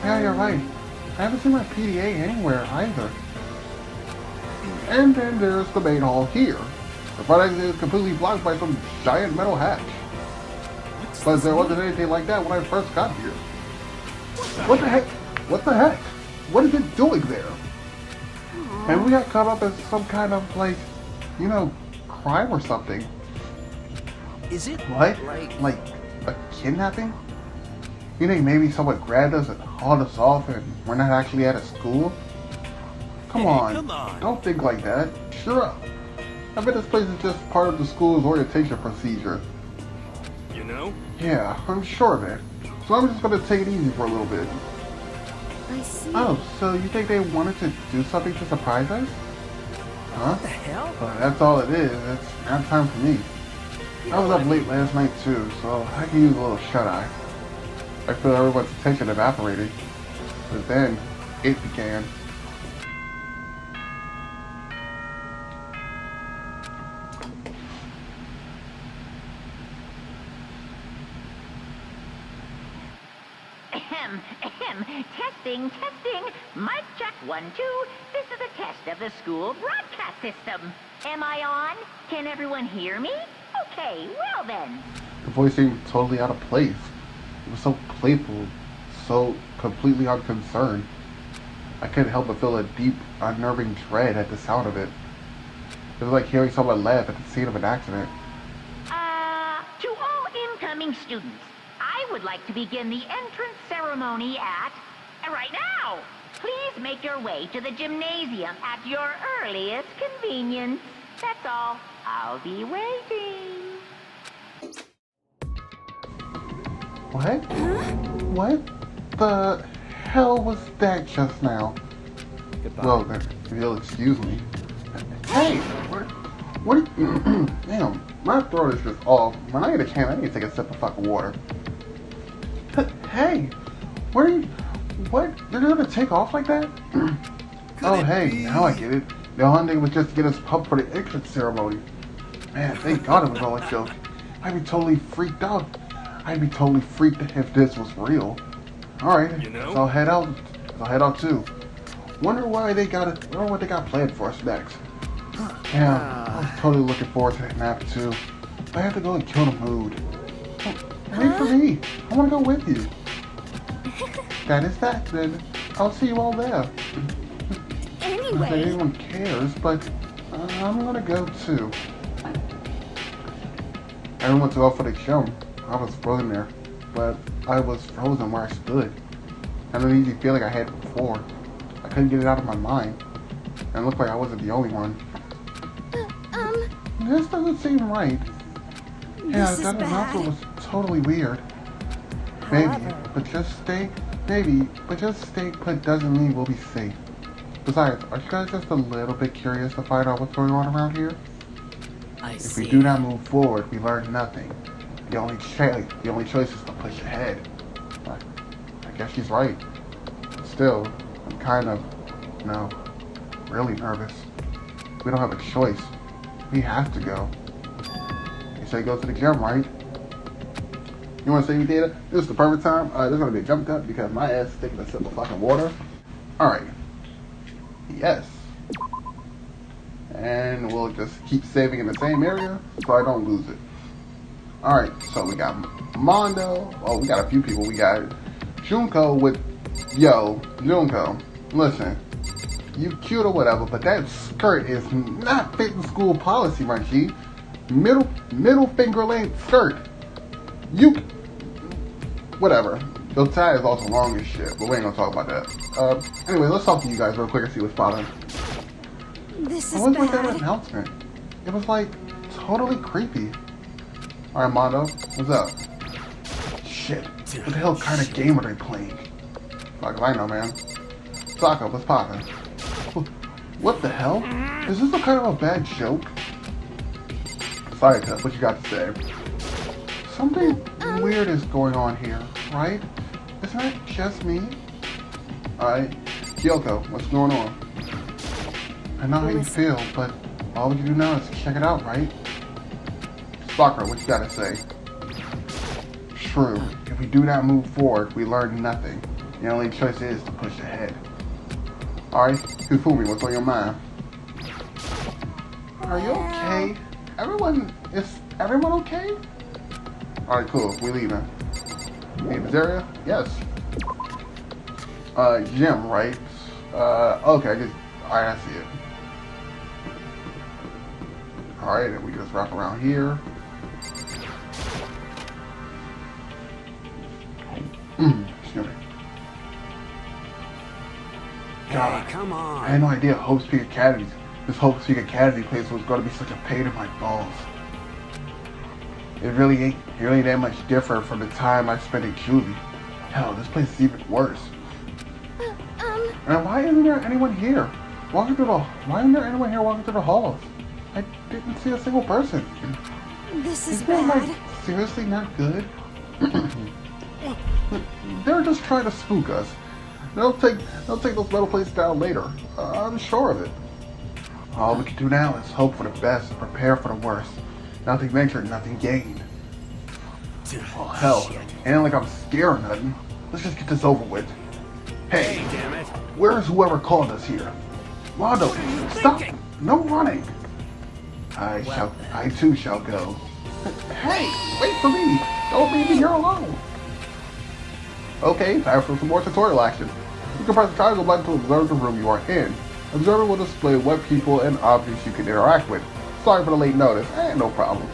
[SPEAKER 1] Yeah, you're right. I haven't seen my PDA anywhere either. And then there's the main hall here. The front exit is completely blocked by some giant metal hatch. But there wasn't anything like that when I first got here. What the heck? What is it doing there? And we got caught up in some kind of, like, crime or something.
[SPEAKER 3] Is it
[SPEAKER 1] What? Like a kidnapping? You think maybe someone grabbed us and hauled us off and we're not actually at a school? Come on,
[SPEAKER 9] come on.
[SPEAKER 1] don't think like that. Sure up. I bet this place is just part of the school's orientation procedure.
[SPEAKER 9] You know?
[SPEAKER 1] Yeah, I'm sure of it. So I'm just gonna take it easy for a little bit.
[SPEAKER 7] I see.
[SPEAKER 1] Oh, so you think they wanted to do something to surprise us? Huh?
[SPEAKER 3] What the hell?
[SPEAKER 1] Well, that's all it is. It's not time for me. I was up late last night too, so I can use a little shut-eye. I feel everyone's attention evaporated. But then, it began.
[SPEAKER 10] Testing. Mic check 1, 2. This is a test of the school broadcast system. Am I on? Can everyone hear me? Okay, well then.
[SPEAKER 1] The voice seemed totally out of place. It was so playful, so completely unconcerned. I couldn't help but feel a deep, unnerving dread at the sound of it. It was like hearing someone laugh at the scene of an accident.
[SPEAKER 10] To all incoming students, I would like to begin the entrance ceremony at... right now! Please make your way to the gymnasium at your earliest convenience. That's all. I'll be waiting.
[SPEAKER 1] What? What the hell was that just now?
[SPEAKER 3] Goodbye.
[SPEAKER 1] Well, then, if you'll excuse me. Hey! What? Damn, my throat is just off. When I get a chance, I need to take a sip of fucking water. Hey! Where are you? What? You're gonna take off like that? Oh, hey, now I get it. The Hyundai was just to get us pumped for the entrance ceremony. Man, thank God it was all a joke. I'd be totally freaked out. I'd be totally freaked if this was real. Alright,
[SPEAKER 9] You know?
[SPEAKER 1] so I'll head out. Too. Wonder what they got planned for us next. Yeah, I was totally looking forward to that nap too. I have to go and kill the mood. Wait for me. I want to go with you. That is that, then. I'll see you all there. Not that
[SPEAKER 7] Anyway,
[SPEAKER 1] anyone cares, but I'm gonna go too. Everyone went to go for the gym. I was frozen there, but I was frozen where I stood. I had an easy feeling I had before. I couldn't get it out of my mind. And it looked like I wasn't the only one. This doesn't seem right. Yeah,
[SPEAKER 7] this is
[SPEAKER 1] that announcement
[SPEAKER 7] bad.
[SPEAKER 1] was totally weird.
[SPEAKER 7] However,
[SPEAKER 1] But just stay put doesn't mean we'll be safe. Besides, are you guys just a little bit curious to find out what's going on around here?
[SPEAKER 3] I
[SPEAKER 1] If
[SPEAKER 3] see.
[SPEAKER 1] we do not move forward, we learn nothing. The only choice is to push ahead. I guess she's right. Still, I'm kind of, really nervous. We don't have a choice. We have to go. You say go to the gym, right? You want to save me data? This is the perfect time. There's going to be a jump cut because my ass is taking a sip of fucking water. Alright. Yes. And we'll just keep saving in the same area so I don't lose it. Alright, so we got Mondo. Oh, we got a few people. We got Junko with... Yo, Junko, listen. You cute or whatever, but that skirt is not fitting school policy, my G. Middle finger length skirt. You... Whatever. The tie is also long as shit, but we ain't gonna talk about that. Anyway, let's talk to you guys real quick and see what's bothering.
[SPEAKER 7] this is
[SPEAKER 1] What was with that
[SPEAKER 7] bad.
[SPEAKER 1] announcement? It was like totally creepy. Alright, Mondo, what's up? Shit, what the hell kind of game are they playing? Fuck if I know, man. Sokka, what's poppin'? What the hell? Is this some kind of a bad joke? Sorry, Cup, what you got to say? Something weird is going on here, right? Isn't it just me? Alright, Kyoko, what's going on? I know how you feel, but all we can do now is check it out, right? Sakura, what you gotta say? True. If we do not move forward, we learn nothing. The only choice is to push ahead. Alright, Kufumi, what's on your mind? Are you okay? Is everyone okay? Alright, cool. We leaving. Leave this area? Yes. Gym, right? Okay, alright, I see it. Alright, and we just wrap around here. God.
[SPEAKER 3] come on.
[SPEAKER 1] I had no idea Hope's Peak Academy, this Hope's Peak Academy place was going to be such a pain in my balls. It really ain't that much different from the time I spent in Julie. Hell, this place is even worse. And why isn't there anyone here? Why isn't there anyone here walking through the halls? I didn't see a single person.
[SPEAKER 7] This is
[SPEAKER 1] Isn't
[SPEAKER 7] bad.
[SPEAKER 1] that, like, seriously not good? They're just trying to spook us. They'll take those metal plates down later. I'm sure of it. All we can do now is hope for the best and prepare for the worst. Nothing ventured, nothing gained. Oh hell, ain't like I'm scared or nothing. Let's just get this over with. Hey,
[SPEAKER 3] Damn it.
[SPEAKER 1] where's whoever called us here? Rondo, stop! No running! I too shall go. Hey, wait for me! Don't leave me here alone! Okay, time for some more tutorial action. You can press the triangle button to observe the room you are in. Observer will display what people and objects you can interact with. Sorry for the late notice. No problem.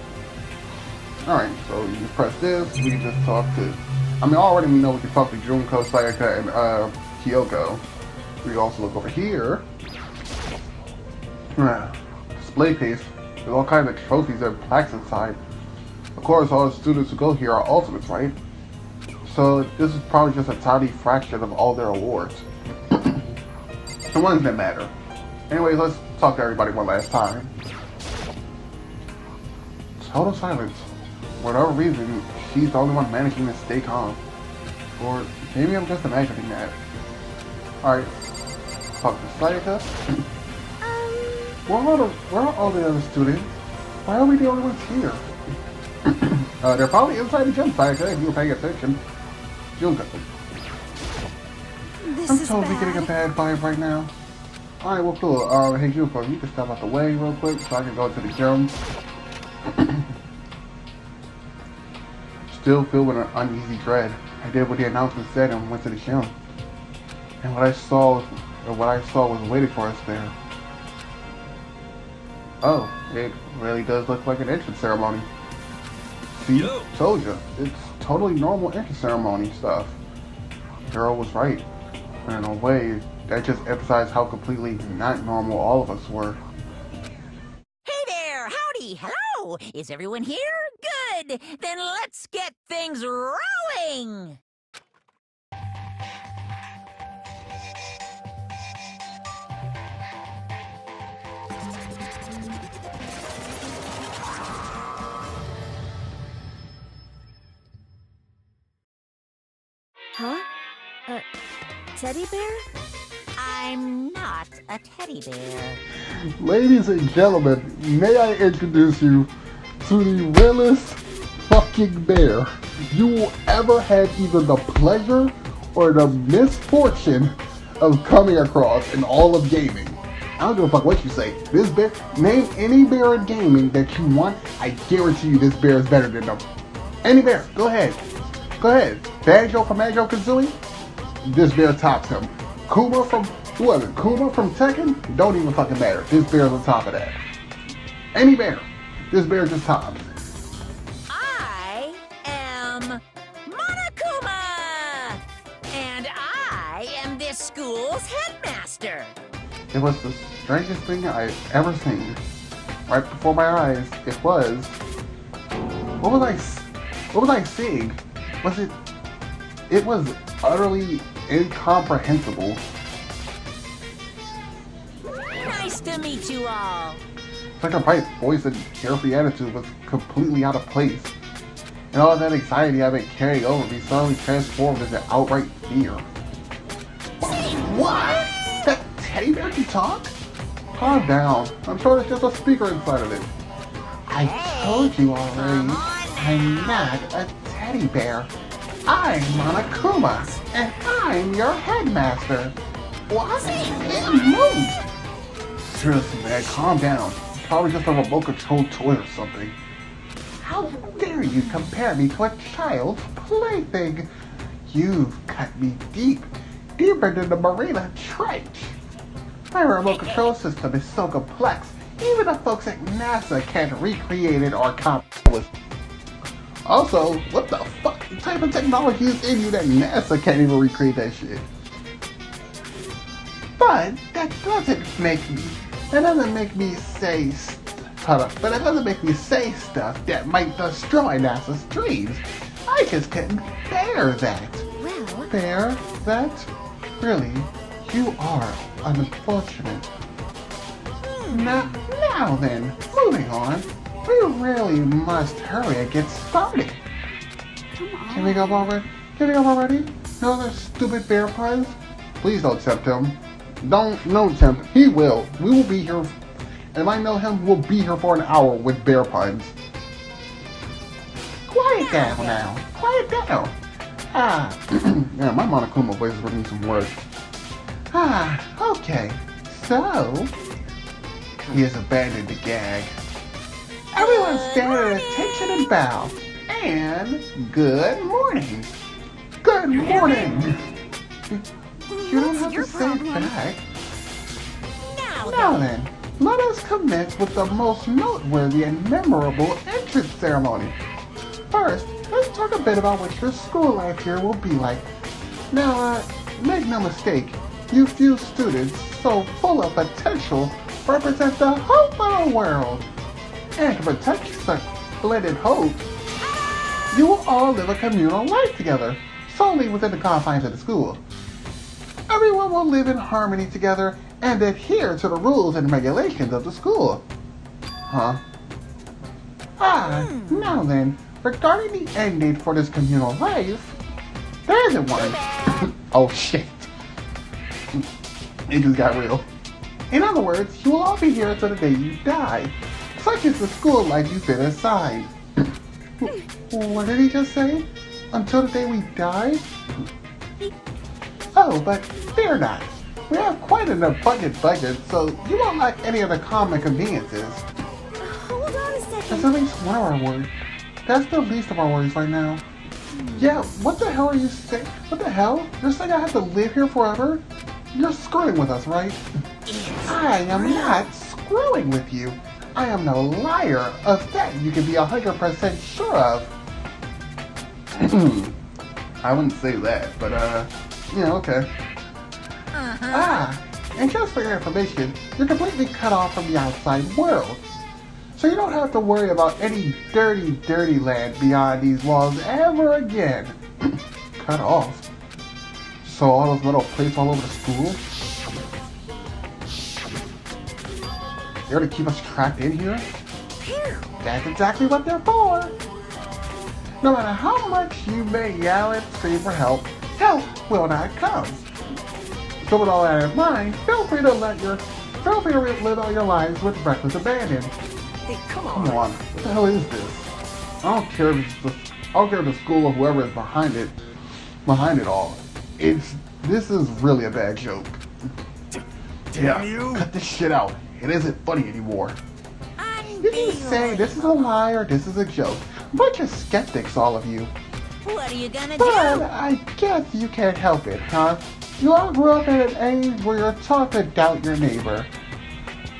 [SPEAKER 1] Alright, so you just press this, we can just talk to... I already know we can talk to Junko, Sayaka, and Kyoko. We can also look over here. Display case. There's all kinds of trophies and plaques inside. Of course, all the students who go here are ultimates, right? So this is probably just a tiny fraction of all their awards. The ones that matter. Anyways, let's talk to everybody one last time. Total silence. For whatever reason, she's the only one managing to stay calm. Or maybe I'm just imagining that. Alright. Talk to Sayaka. Where are all the other students? Why are we the only ones here? They're probably inside the gym, Sayaka, if you were paying attention. Junko. I'm totally getting a bad vibe right now. Alright, well cool. Hey Junko, you can step out the way real quick so I can go to the gym. Still filled with an uneasy dread. I did what the announcement said and went to the gym. And what I saw was waiting for us there. Oh, it really does look like an entrance ceremony. See, told you. It's totally normal entrance ceremony stuff. Girl was right. And in a way, that just emphasized how completely not normal all of us were.
[SPEAKER 5] Hey there! Howdy! Hello! Is everyone here? Good! Then let's get things rolling!
[SPEAKER 7] Huh? A teddy bear?
[SPEAKER 5] I'm not a teddy bear.
[SPEAKER 1] Ladies and gentlemen, may I introduce you to the realest fucking bear you will ever have even the pleasure or the misfortune of coming across in all of gaming. I don't give a fuck what you say. This bear, name any bear in gaming that you want, I guarantee you this bear is better than them. Any bear, go ahead. Go ahead. Banjo from Banjo-Kazooie? This bear tops him. Kuma from, who was it? Kuma from Tekken? Don't even fucking matter. This bear's on top of that. Any bear. This bear just tops.
[SPEAKER 5] I am Monokuma! And I am this school's headmaster.
[SPEAKER 1] It was the strangest thing I've ever seen. Right before my eyes, it was... What was I seeing? It was utterly incomprehensible.
[SPEAKER 5] Nice to meet you all.
[SPEAKER 1] It's like her bright voice and carefree attitude was completely out of place. And all of that anxiety I've been carrying over me suddenly transformed into outright fear. What? That teddy bear can talk? Calm down. I'm sure there's just a speaker inside of it. I told you already, I'm not a teddy bear. I'm Monokuma, and I'm your headmaster. What? It moved. Seriously, man, calm down. It's probably just a remote-controlled toy or something. How dare you compare me to a child's plaything? You've cut me deep, deeper than the Marina Trench. My remote control system is so complex, even the folks at NASA can't recreate it or comprehend it. Also, what the fuck type of technology is in you that NASA can't even recreate that shit? But that doesn't make me say stuff that might destroy NASA's dreams. I just couldn't bear that.
[SPEAKER 7] Well...
[SPEAKER 1] Bear that? Really? You are unfortunate. Now then, moving on. We really must hurry and get started.
[SPEAKER 7] Come on.
[SPEAKER 1] Can we go already? No other stupid bear puns? Please don't tempt him. Don't tempt him. He will. We will be here. And I know him. We'll be here for an hour with bear puns. Quiet down now. Quiet down. Yeah, my Monokuma voice is working some work. Okay. So, he has abandoned the gag. Everyone stand at attention and bow. And good morning. Good morning. You don't have to say it back. Now then, let us commence with the most noteworthy and memorable entrance ceremony. First, let's talk a bit about what your school life here will be like. Now, make no mistake, you few students so full of potential represent the hope of the world. And to protect such splendid hope, you will all live a communal life together, solely within the confines of the school. Everyone will live in harmony together and adhere to the rules and regulations of the school. Now then, regarding the end date for this communal life, there isn't one. Oh shit. It just got real. In other words, you will all be here until the day you die. Such is the school life you've been assigned. What did he just say? Until the day we die? Oh, but fear not. We have quite an abundant budget, so you won't lack any of the common conveniences.
[SPEAKER 7] Hold on a second.
[SPEAKER 1] That's at least one of our worries. That's the least of our worries right now. Yeah, what the hell are you saying? What the hell? You're saying I have to live here forever? You're screwing with us, right? I am not screwing with you. I am no liar. Of that you can be 100% sure of. I wouldn't say that, but yeah, okay. And just for your information, you're completely cut off from the outside world. So you don't have to worry about any dirty land beyond these walls ever again. Cut off? So all those metal plates all over the school? They're to keep us trapped in here? That's exactly what they're for. No matter how much you may yell and scream for help will not come. So with all that in mind, feel free to live all your lives with reckless abandon.
[SPEAKER 3] Hey, come
[SPEAKER 1] Come on, what the hell is this? I don't care if the school or whoever is behind it all. This is really a bad joke.
[SPEAKER 9] Damn you!
[SPEAKER 1] Cut this shit out. It isn't funny anymore. You can say this is a lie or this is a joke. Bunch of skeptics, all of you.
[SPEAKER 5] What are you gonna
[SPEAKER 1] But
[SPEAKER 5] do?
[SPEAKER 1] I guess you can't help it, huh? You all grew up at an age where you're taught to doubt your neighbor.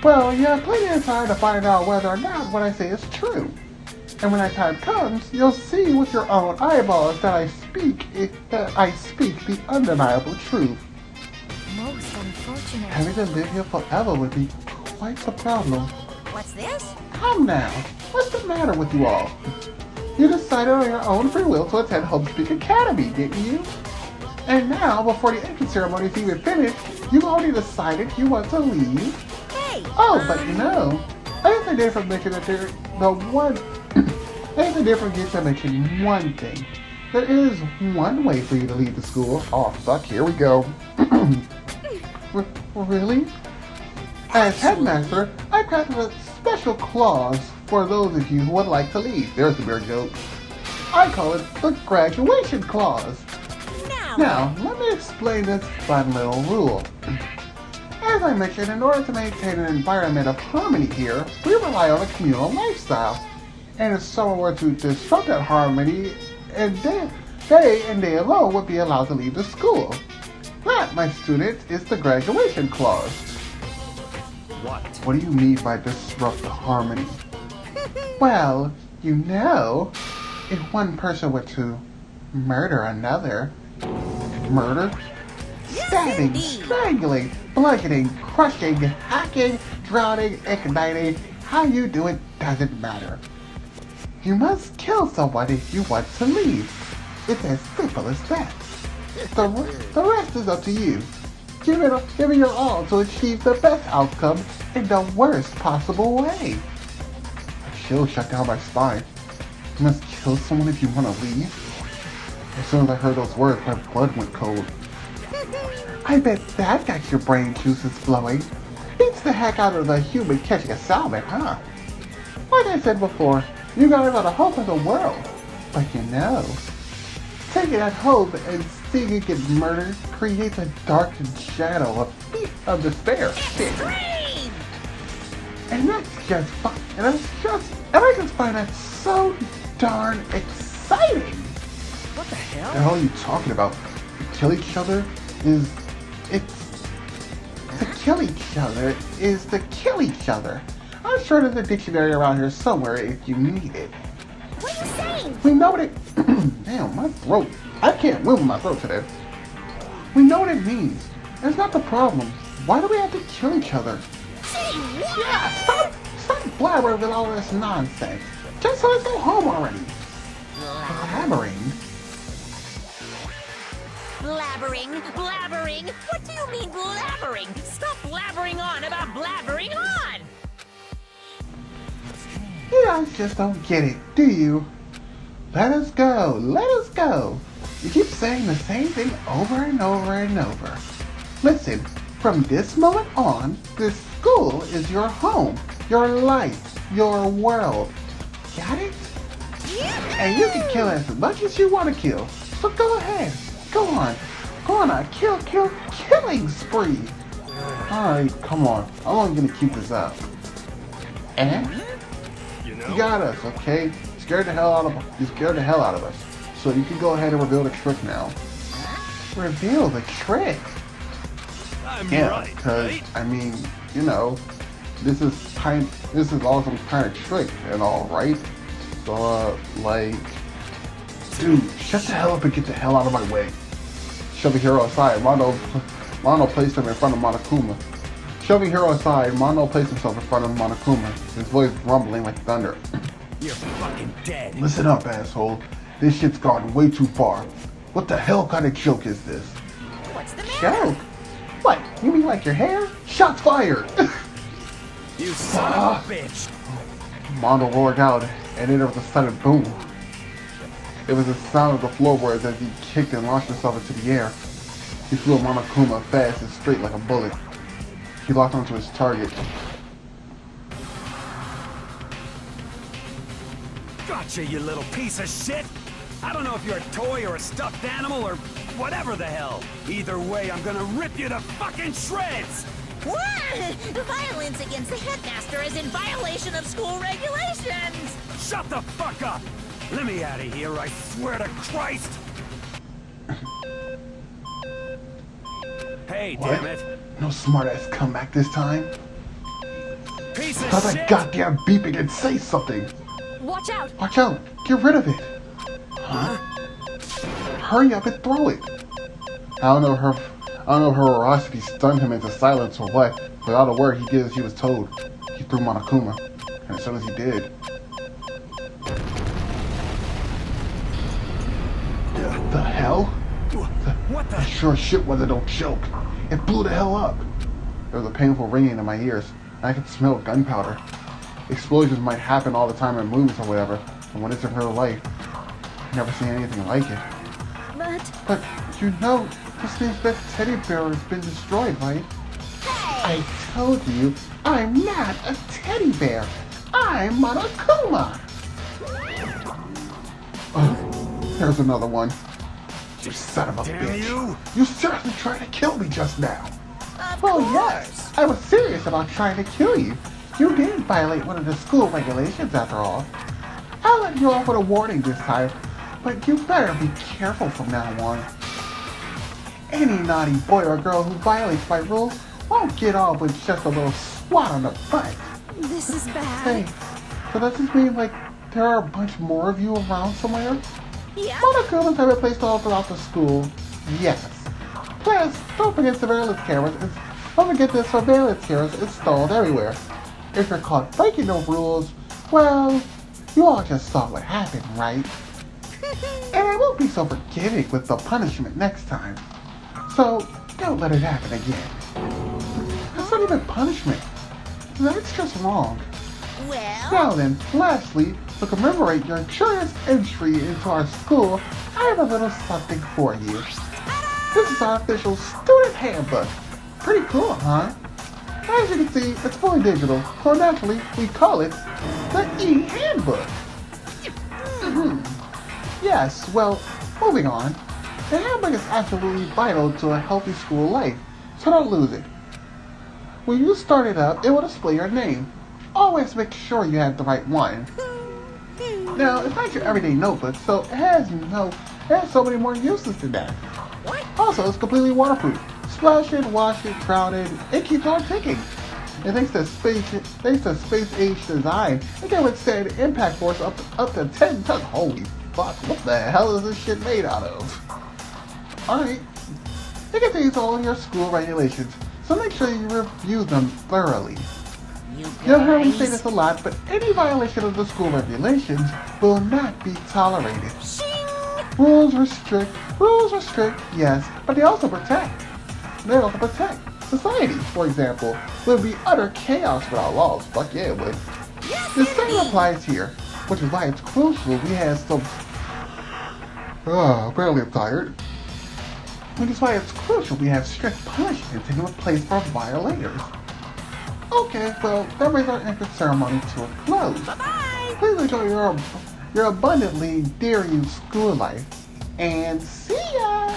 [SPEAKER 1] Well, you have plenty of time to find out whether or not what I say is true. And when that time comes, you'll see with your own eyeballs that I speak the undeniable truth.
[SPEAKER 7] Most unfortunate.
[SPEAKER 1] Having to live here forever would be quite the problem.
[SPEAKER 5] What's this?
[SPEAKER 1] Come now, what's the matter with you all? You decided on your own free will to attend Homespeak Academy, didn't you? And now, before the entrance ceremony is even finished, you've already decided you want to leave?
[SPEAKER 5] Hey!
[SPEAKER 1] Oh, but you know, I guess I did forget to mention one thing. There is one way for you to leave the school. Oh, fuck, here we go. Really? As headmaster, I crafted a special clause for those of you who would like to leave. There's the beer joke. I call it the graduation clause. Now, let me explain this fun little rule. As I mentioned, in order to maintain an environment of harmony here, we rely on a communal lifestyle. And if someone were to disrupt that harmony, they alone would be allowed to leave the school. That, my students, is the graduation clause. What do you mean by disrupt the harmony? Well, you know, if one person were to murder another, stay stabbing, strangling, bludgeoning, crushing, hacking, drowning, igniting. How you do it doesn't matter. You must kill someone if you want to leave. It's as simple as that. The rest is up to you. Give it your all to achieve the best outcome in the worst possible way. A chill shut down my spine. You must kill someone if you want to leave. As soon as I heard those words, my blood went cold. I bet that got your brain juices flowing. Beats the heck out of the human catching a salmon, huh? Like I said before, you guys are the hope of the world. But you know, taking it home and seeing it get murdered creates a darkened shadow of despair. And that's just fun. And I just find that so darn exciting.
[SPEAKER 3] What the hell?
[SPEAKER 1] The hell are you talking about? To kill each other is to kill each other. I'm sure there's a dictionary around here somewhere if you need it.
[SPEAKER 4] What are you saying?
[SPEAKER 1] We know what it... Damn, my throat. I can't move my throat today. We know what it means. That's not the problem. Why do we have to kill each other? Yeah, stop blabbering with all this nonsense. Just let's go home already.
[SPEAKER 5] Blabbering? What do you mean blabbering? Stop blabbering on about blabbering on!
[SPEAKER 1] You guys just don't get it, do you? Let us go. You keep saying the same thing over and over and over. Listen, from this moment on, this school is your home, your life, your world. Got it? And you can kill as much as you want to kill. So go ahead. Go on a killing spree. Alright, come on. I'm only gonna keep this up. And you got us, okay? You scared the hell out of us. So you can go ahead and reveal the trick now. Reveal the trick?
[SPEAKER 9] Right,
[SPEAKER 1] because
[SPEAKER 9] right?
[SPEAKER 1] I mean, you know, this is all some kind of trick and all, right? So like, dude, shut the hell up and get the hell out of my way. Shove a hero aside. Mondo placed him in front of Monokuma. Shoving hero aside, Mondo placed himself in front of Monokuma, his voice rumbling like thunder.
[SPEAKER 3] You're fucking dead.
[SPEAKER 1] Listen up, asshole. This shit's gone way too far. What the hell kind of joke is this?
[SPEAKER 5] What's the matter?
[SPEAKER 1] Joke? What? You mean like your hair? Shots fired!
[SPEAKER 3] You son of a bitch.
[SPEAKER 1] Mondo roared out, and then there was a sudden boom. It was the sound of the floorboards as he kicked and launched himself into the air. He flew Monokuma fast and straight like a bullet. He locked onto his target.
[SPEAKER 3] Gotcha, you little piece of shit! I don't know if you're a toy or a stuffed animal or whatever the hell. Either way, I'm gonna rip you to fucking shreds!
[SPEAKER 5] What? Violence against the headmaster is in violation of school regulations!
[SPEAKER 3] Shut the fuck up! Let me out of here, I swear to Christ! Hey,
[SPEAKER 1] What?
[SPEAKER 3] damn it!
[SPEAKER 1] No smartass comeback this time.
[SPEAKER 3] Piece of
[SPEAKER 1] Stop
[SPEAKER 3] shit!
[SPEAKER 1] that goddamn beeping and say something.
[SPEAKER 7] Watch out!
[SPEAKER 1] Watch out! Get rid of it! Huh? Hurry up and throw it! I don't know if her ferocity stunned him into silence or what, but without a word he did as he was told. He threw Monokuma, and as soon as he did... The hell?
[SPEAKER 3] What the?
[SPEAKER 1] That sure shit wasn't no joke. It blew the hell up. There was a painful ringing in my ears, and I could smell gunpowder. Explosions might happen all the time in movies or whatever, but when it's in real life, I've never seen anything like it. But you know, this means that teddy bear has been destroyed, right? I told you, I'm not a teddy bear. I'm Monokuma. Oh, there's another one. You son of a
[SPEAKER 3] Damn
[SPEAKER 1] bitch.
[SPEAKER 3] you!
[SPEAKER 1] You seriously tried to kill me just now.
[SPEAKER 5] Of
[SPEAKER 1] Well,
[SPEAKER 5] course.
[SPEAKER 1] yes, I was serious about trying to kill you. You didn't violate one of the school regulations after all. I'll let you off with a warning this time, but you better be careful from now on. Any naughty boy or girl who violates my rules won't get off with just a little swat on the butt.
[SPEAKER 7] This is bad.
[SPEAKER 1] Hey, so does this mean like there are a bunch more of you around somewhere?
[SPEAKER 5] Yeah.
[SPEAKER 1] Monokumas have been placed all throughout the school, yes. Plus, don't forget the surveillance cameras installed everywhere. If you're caught breaking the rules, well, you all just saw what happened, right? And I won't be so forgiving with the punishment next time. So, don't let it happen again. That's not even punishment. That's just wrong.
[SPEAKER 5] Well,
[SPEAKER 1] Now then, lastly, to commemorate your curious entry into our school, I have a little something for you. This is our official student handbook. Pretty cool, huh? As you can see, it's fully digital, so naturally, we call it the e-handbook. Yes, well, moving on. The handbook is absolutely vital to a healthy school life, so don't lose it. When you start it up, it will display your name. Always make sure you have the right one. Now, it's not your everyday notebook, so it has so many more uses than that. Also, it's completely waterproof. Splash it, wash it, drown it, it keeps on ticking. And thanks to space-age design, it can withstand impact force up to 10 tons. Holy fuck, what the hell is this shit made out of? Alright, it contains all your school regulations, so make sure you review them thoroughly. You'll hear me say this a lot, but any violation of the school regulations will not be tolerated. Rules restrict, yes, but they also protect. Society, for example, would be utter chaos without laws. Fuck yeah, it would. The same applies here, which is why it's crucial we have some... apparently I'm tired. Which is why it's crucial we have strict punishments in place for violators. Okay, well, that brings our entrance ceremony to a close. Bye-bye! Please enjoy your abundantly dear you school life, and see ya!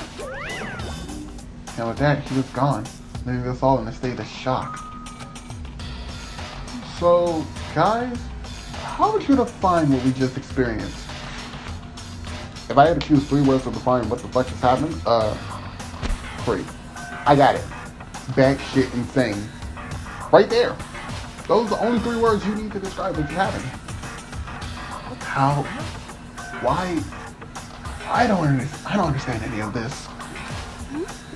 [SPEAKER 1] And with that, he was gone, leaving us all in a state of shock. So, guys, how would you define what we just experienced? If I had to choose 3 words to define what the fuck just happened, 3. I got it. Batshit insane. Right there. Those are the only 3 words you need to describe what just happened. How? Why? I don't understand any of this.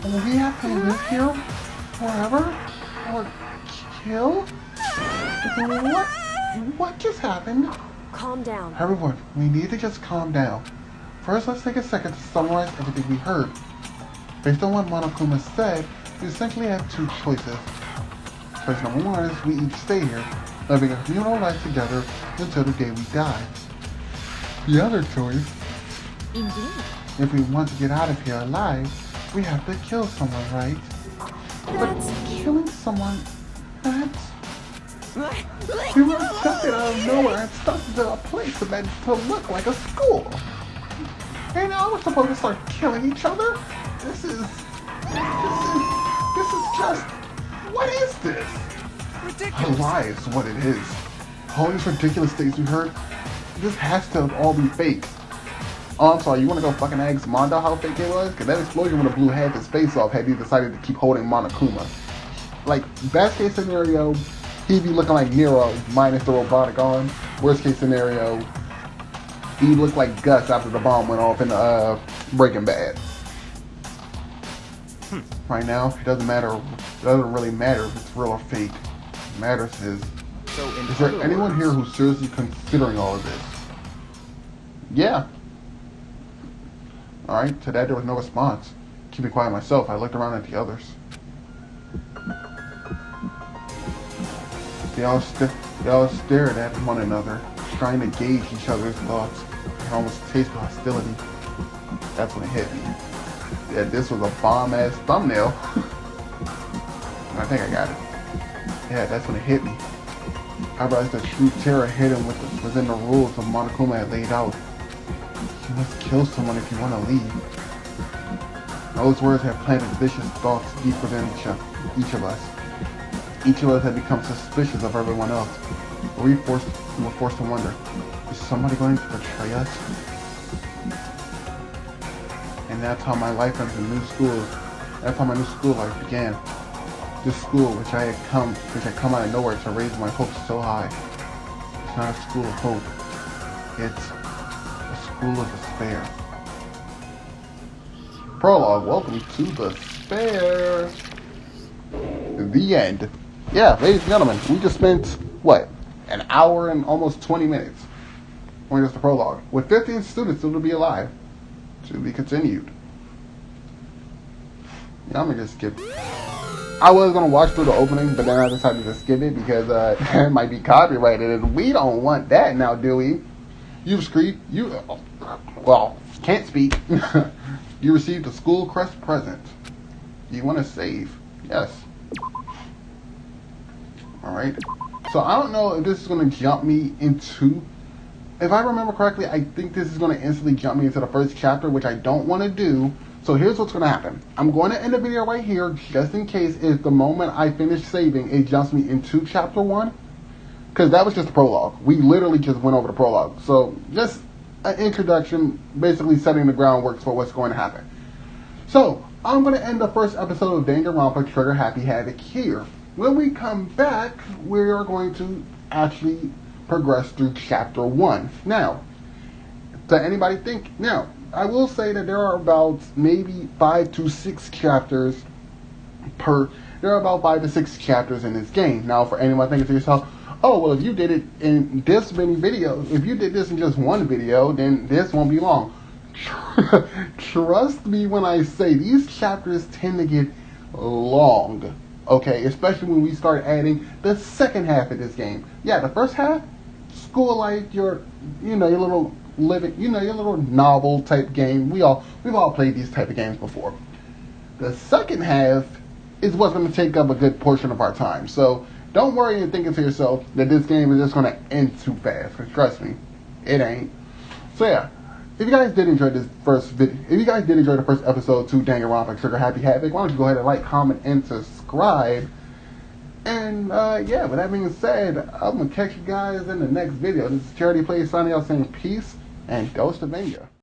[SPEAKER 1] Will we have to live here forever? Or kill? What just happened?
[SPEAKER 7] Calm down.
[SPEAKER 1] Everyone, we need to just calm down. First, let's take a second to summarize everything we heard. Based on what Monokuma said, we essentially have 2 choices. Choice number 1 is we each stay here, living a communal life together until the day we die. The other choice,
[SPEAKER 7] Indeed.
[SPEAKER 1] if we want to get out of here alive, we have to kill someone, right? But killing someone, that's... We were abducted out of nowhere and stuck into a place meant to look like a school. And now we're supposed to start killing each other? This is just... What is this?
[SPEAKER 6] Ridiculous.
[SPEAKER 1] A lie is what it is. All these ridiculous things we heard, this has to all be fake. Oh, I'm sorry, you want to go fucking ask Mondo how fake it was? Because that explosion would have blew half his face off had he decided to keep holding Monokuma. Like, best case scenario, he'd be looking like Nero minus the robotic arm. Worst case scenario, he'd look like Gus after the bomb went off in Breaking Bad. Right now, it doesn't really matter if it's real or fake. What matters is there anyone here who's seriously considering all of this? Yeah. Alright, to that there was no response. Keeping quiet myself, I looked around at the others. They all stared at one another, trying to gauge each other's thoughts. I could almost taste the hostility. That's when it hit me. Yeah, this was a bomb-ass thumbnail. I think I got it. Yeah, that's when it hit me. I realized the true terror hidden within the rules of Monokuma had laid out. You must kill someone if you want to leave. Those words have planted vicious thoughts deep within each of us. Each of us had become suspicious of everyone else. We were forced to wonder, is somebody going to betray us? And that's how my life into that's how my new school life began. This school, which had come out of nowhere to raise my hopes so high. It's not a school of hope. It's a school of despair. Prologue. Welcome to the spare. The end. Yeah, ladies and gentlemen, we just spent, what, an hour and almost 20 minutes on just the prologue. With 15 students still to be alive. To be continued. Yeah, I'm gonna just skip. I was gonna watch through the opening, but then I decided to skip it because it might be copyrighted, and we don't want that now, do we? Can't speak. You received a school crest present. Do you want to save? Yes. Alright. So I don't know if this is going to jump me into... If I remember correctly, I think this is going to instantly jump me into the first chapter, which I don't want to do. So here's what's going to happen. I'm going to end the video right here, just in case if the moment I finish saving, it jumps me into chapter 1. Because that was just the prologue. We literally just went over the prologue. So just an introduction, basically setting the groundwork for what's going to happen. So I'm going to end the first episode of Danganronpa Trigger Happy Havoc here. When we come back, we are going to actually progress through chapter 1. Now, does anybody think? Now, I will say that there are about maybe 5 to 6 chapters per... There are about 5 to 6 chapters in this game. Now, for anyone thinking to yourself, oh, well, if you did it in this many videos, if you did this in just one video, then this won't be long. Trust me when I say these chapters tend to get long. Okay, especially when we start adding the second half of this game. Yeah, the first half, school life, your little living, your little novel type game. We've all played these type of games before. The second half is what's going to take up a good portion of our time. So don't worry and thinking to yourself that this game is just going to end too fast. Because trust me, it ain't. So yeah, if you guys did enjoy this first video, if you guys did enjoy the first episode to Danganronpa Trigger Happy Havoc, why don't you go ahead and like, comment, and subscribe. And yeah, with that being said, I'm going to catch you guys in the next video. This is Charity Plays signing out saying peace and Ghost of Manga.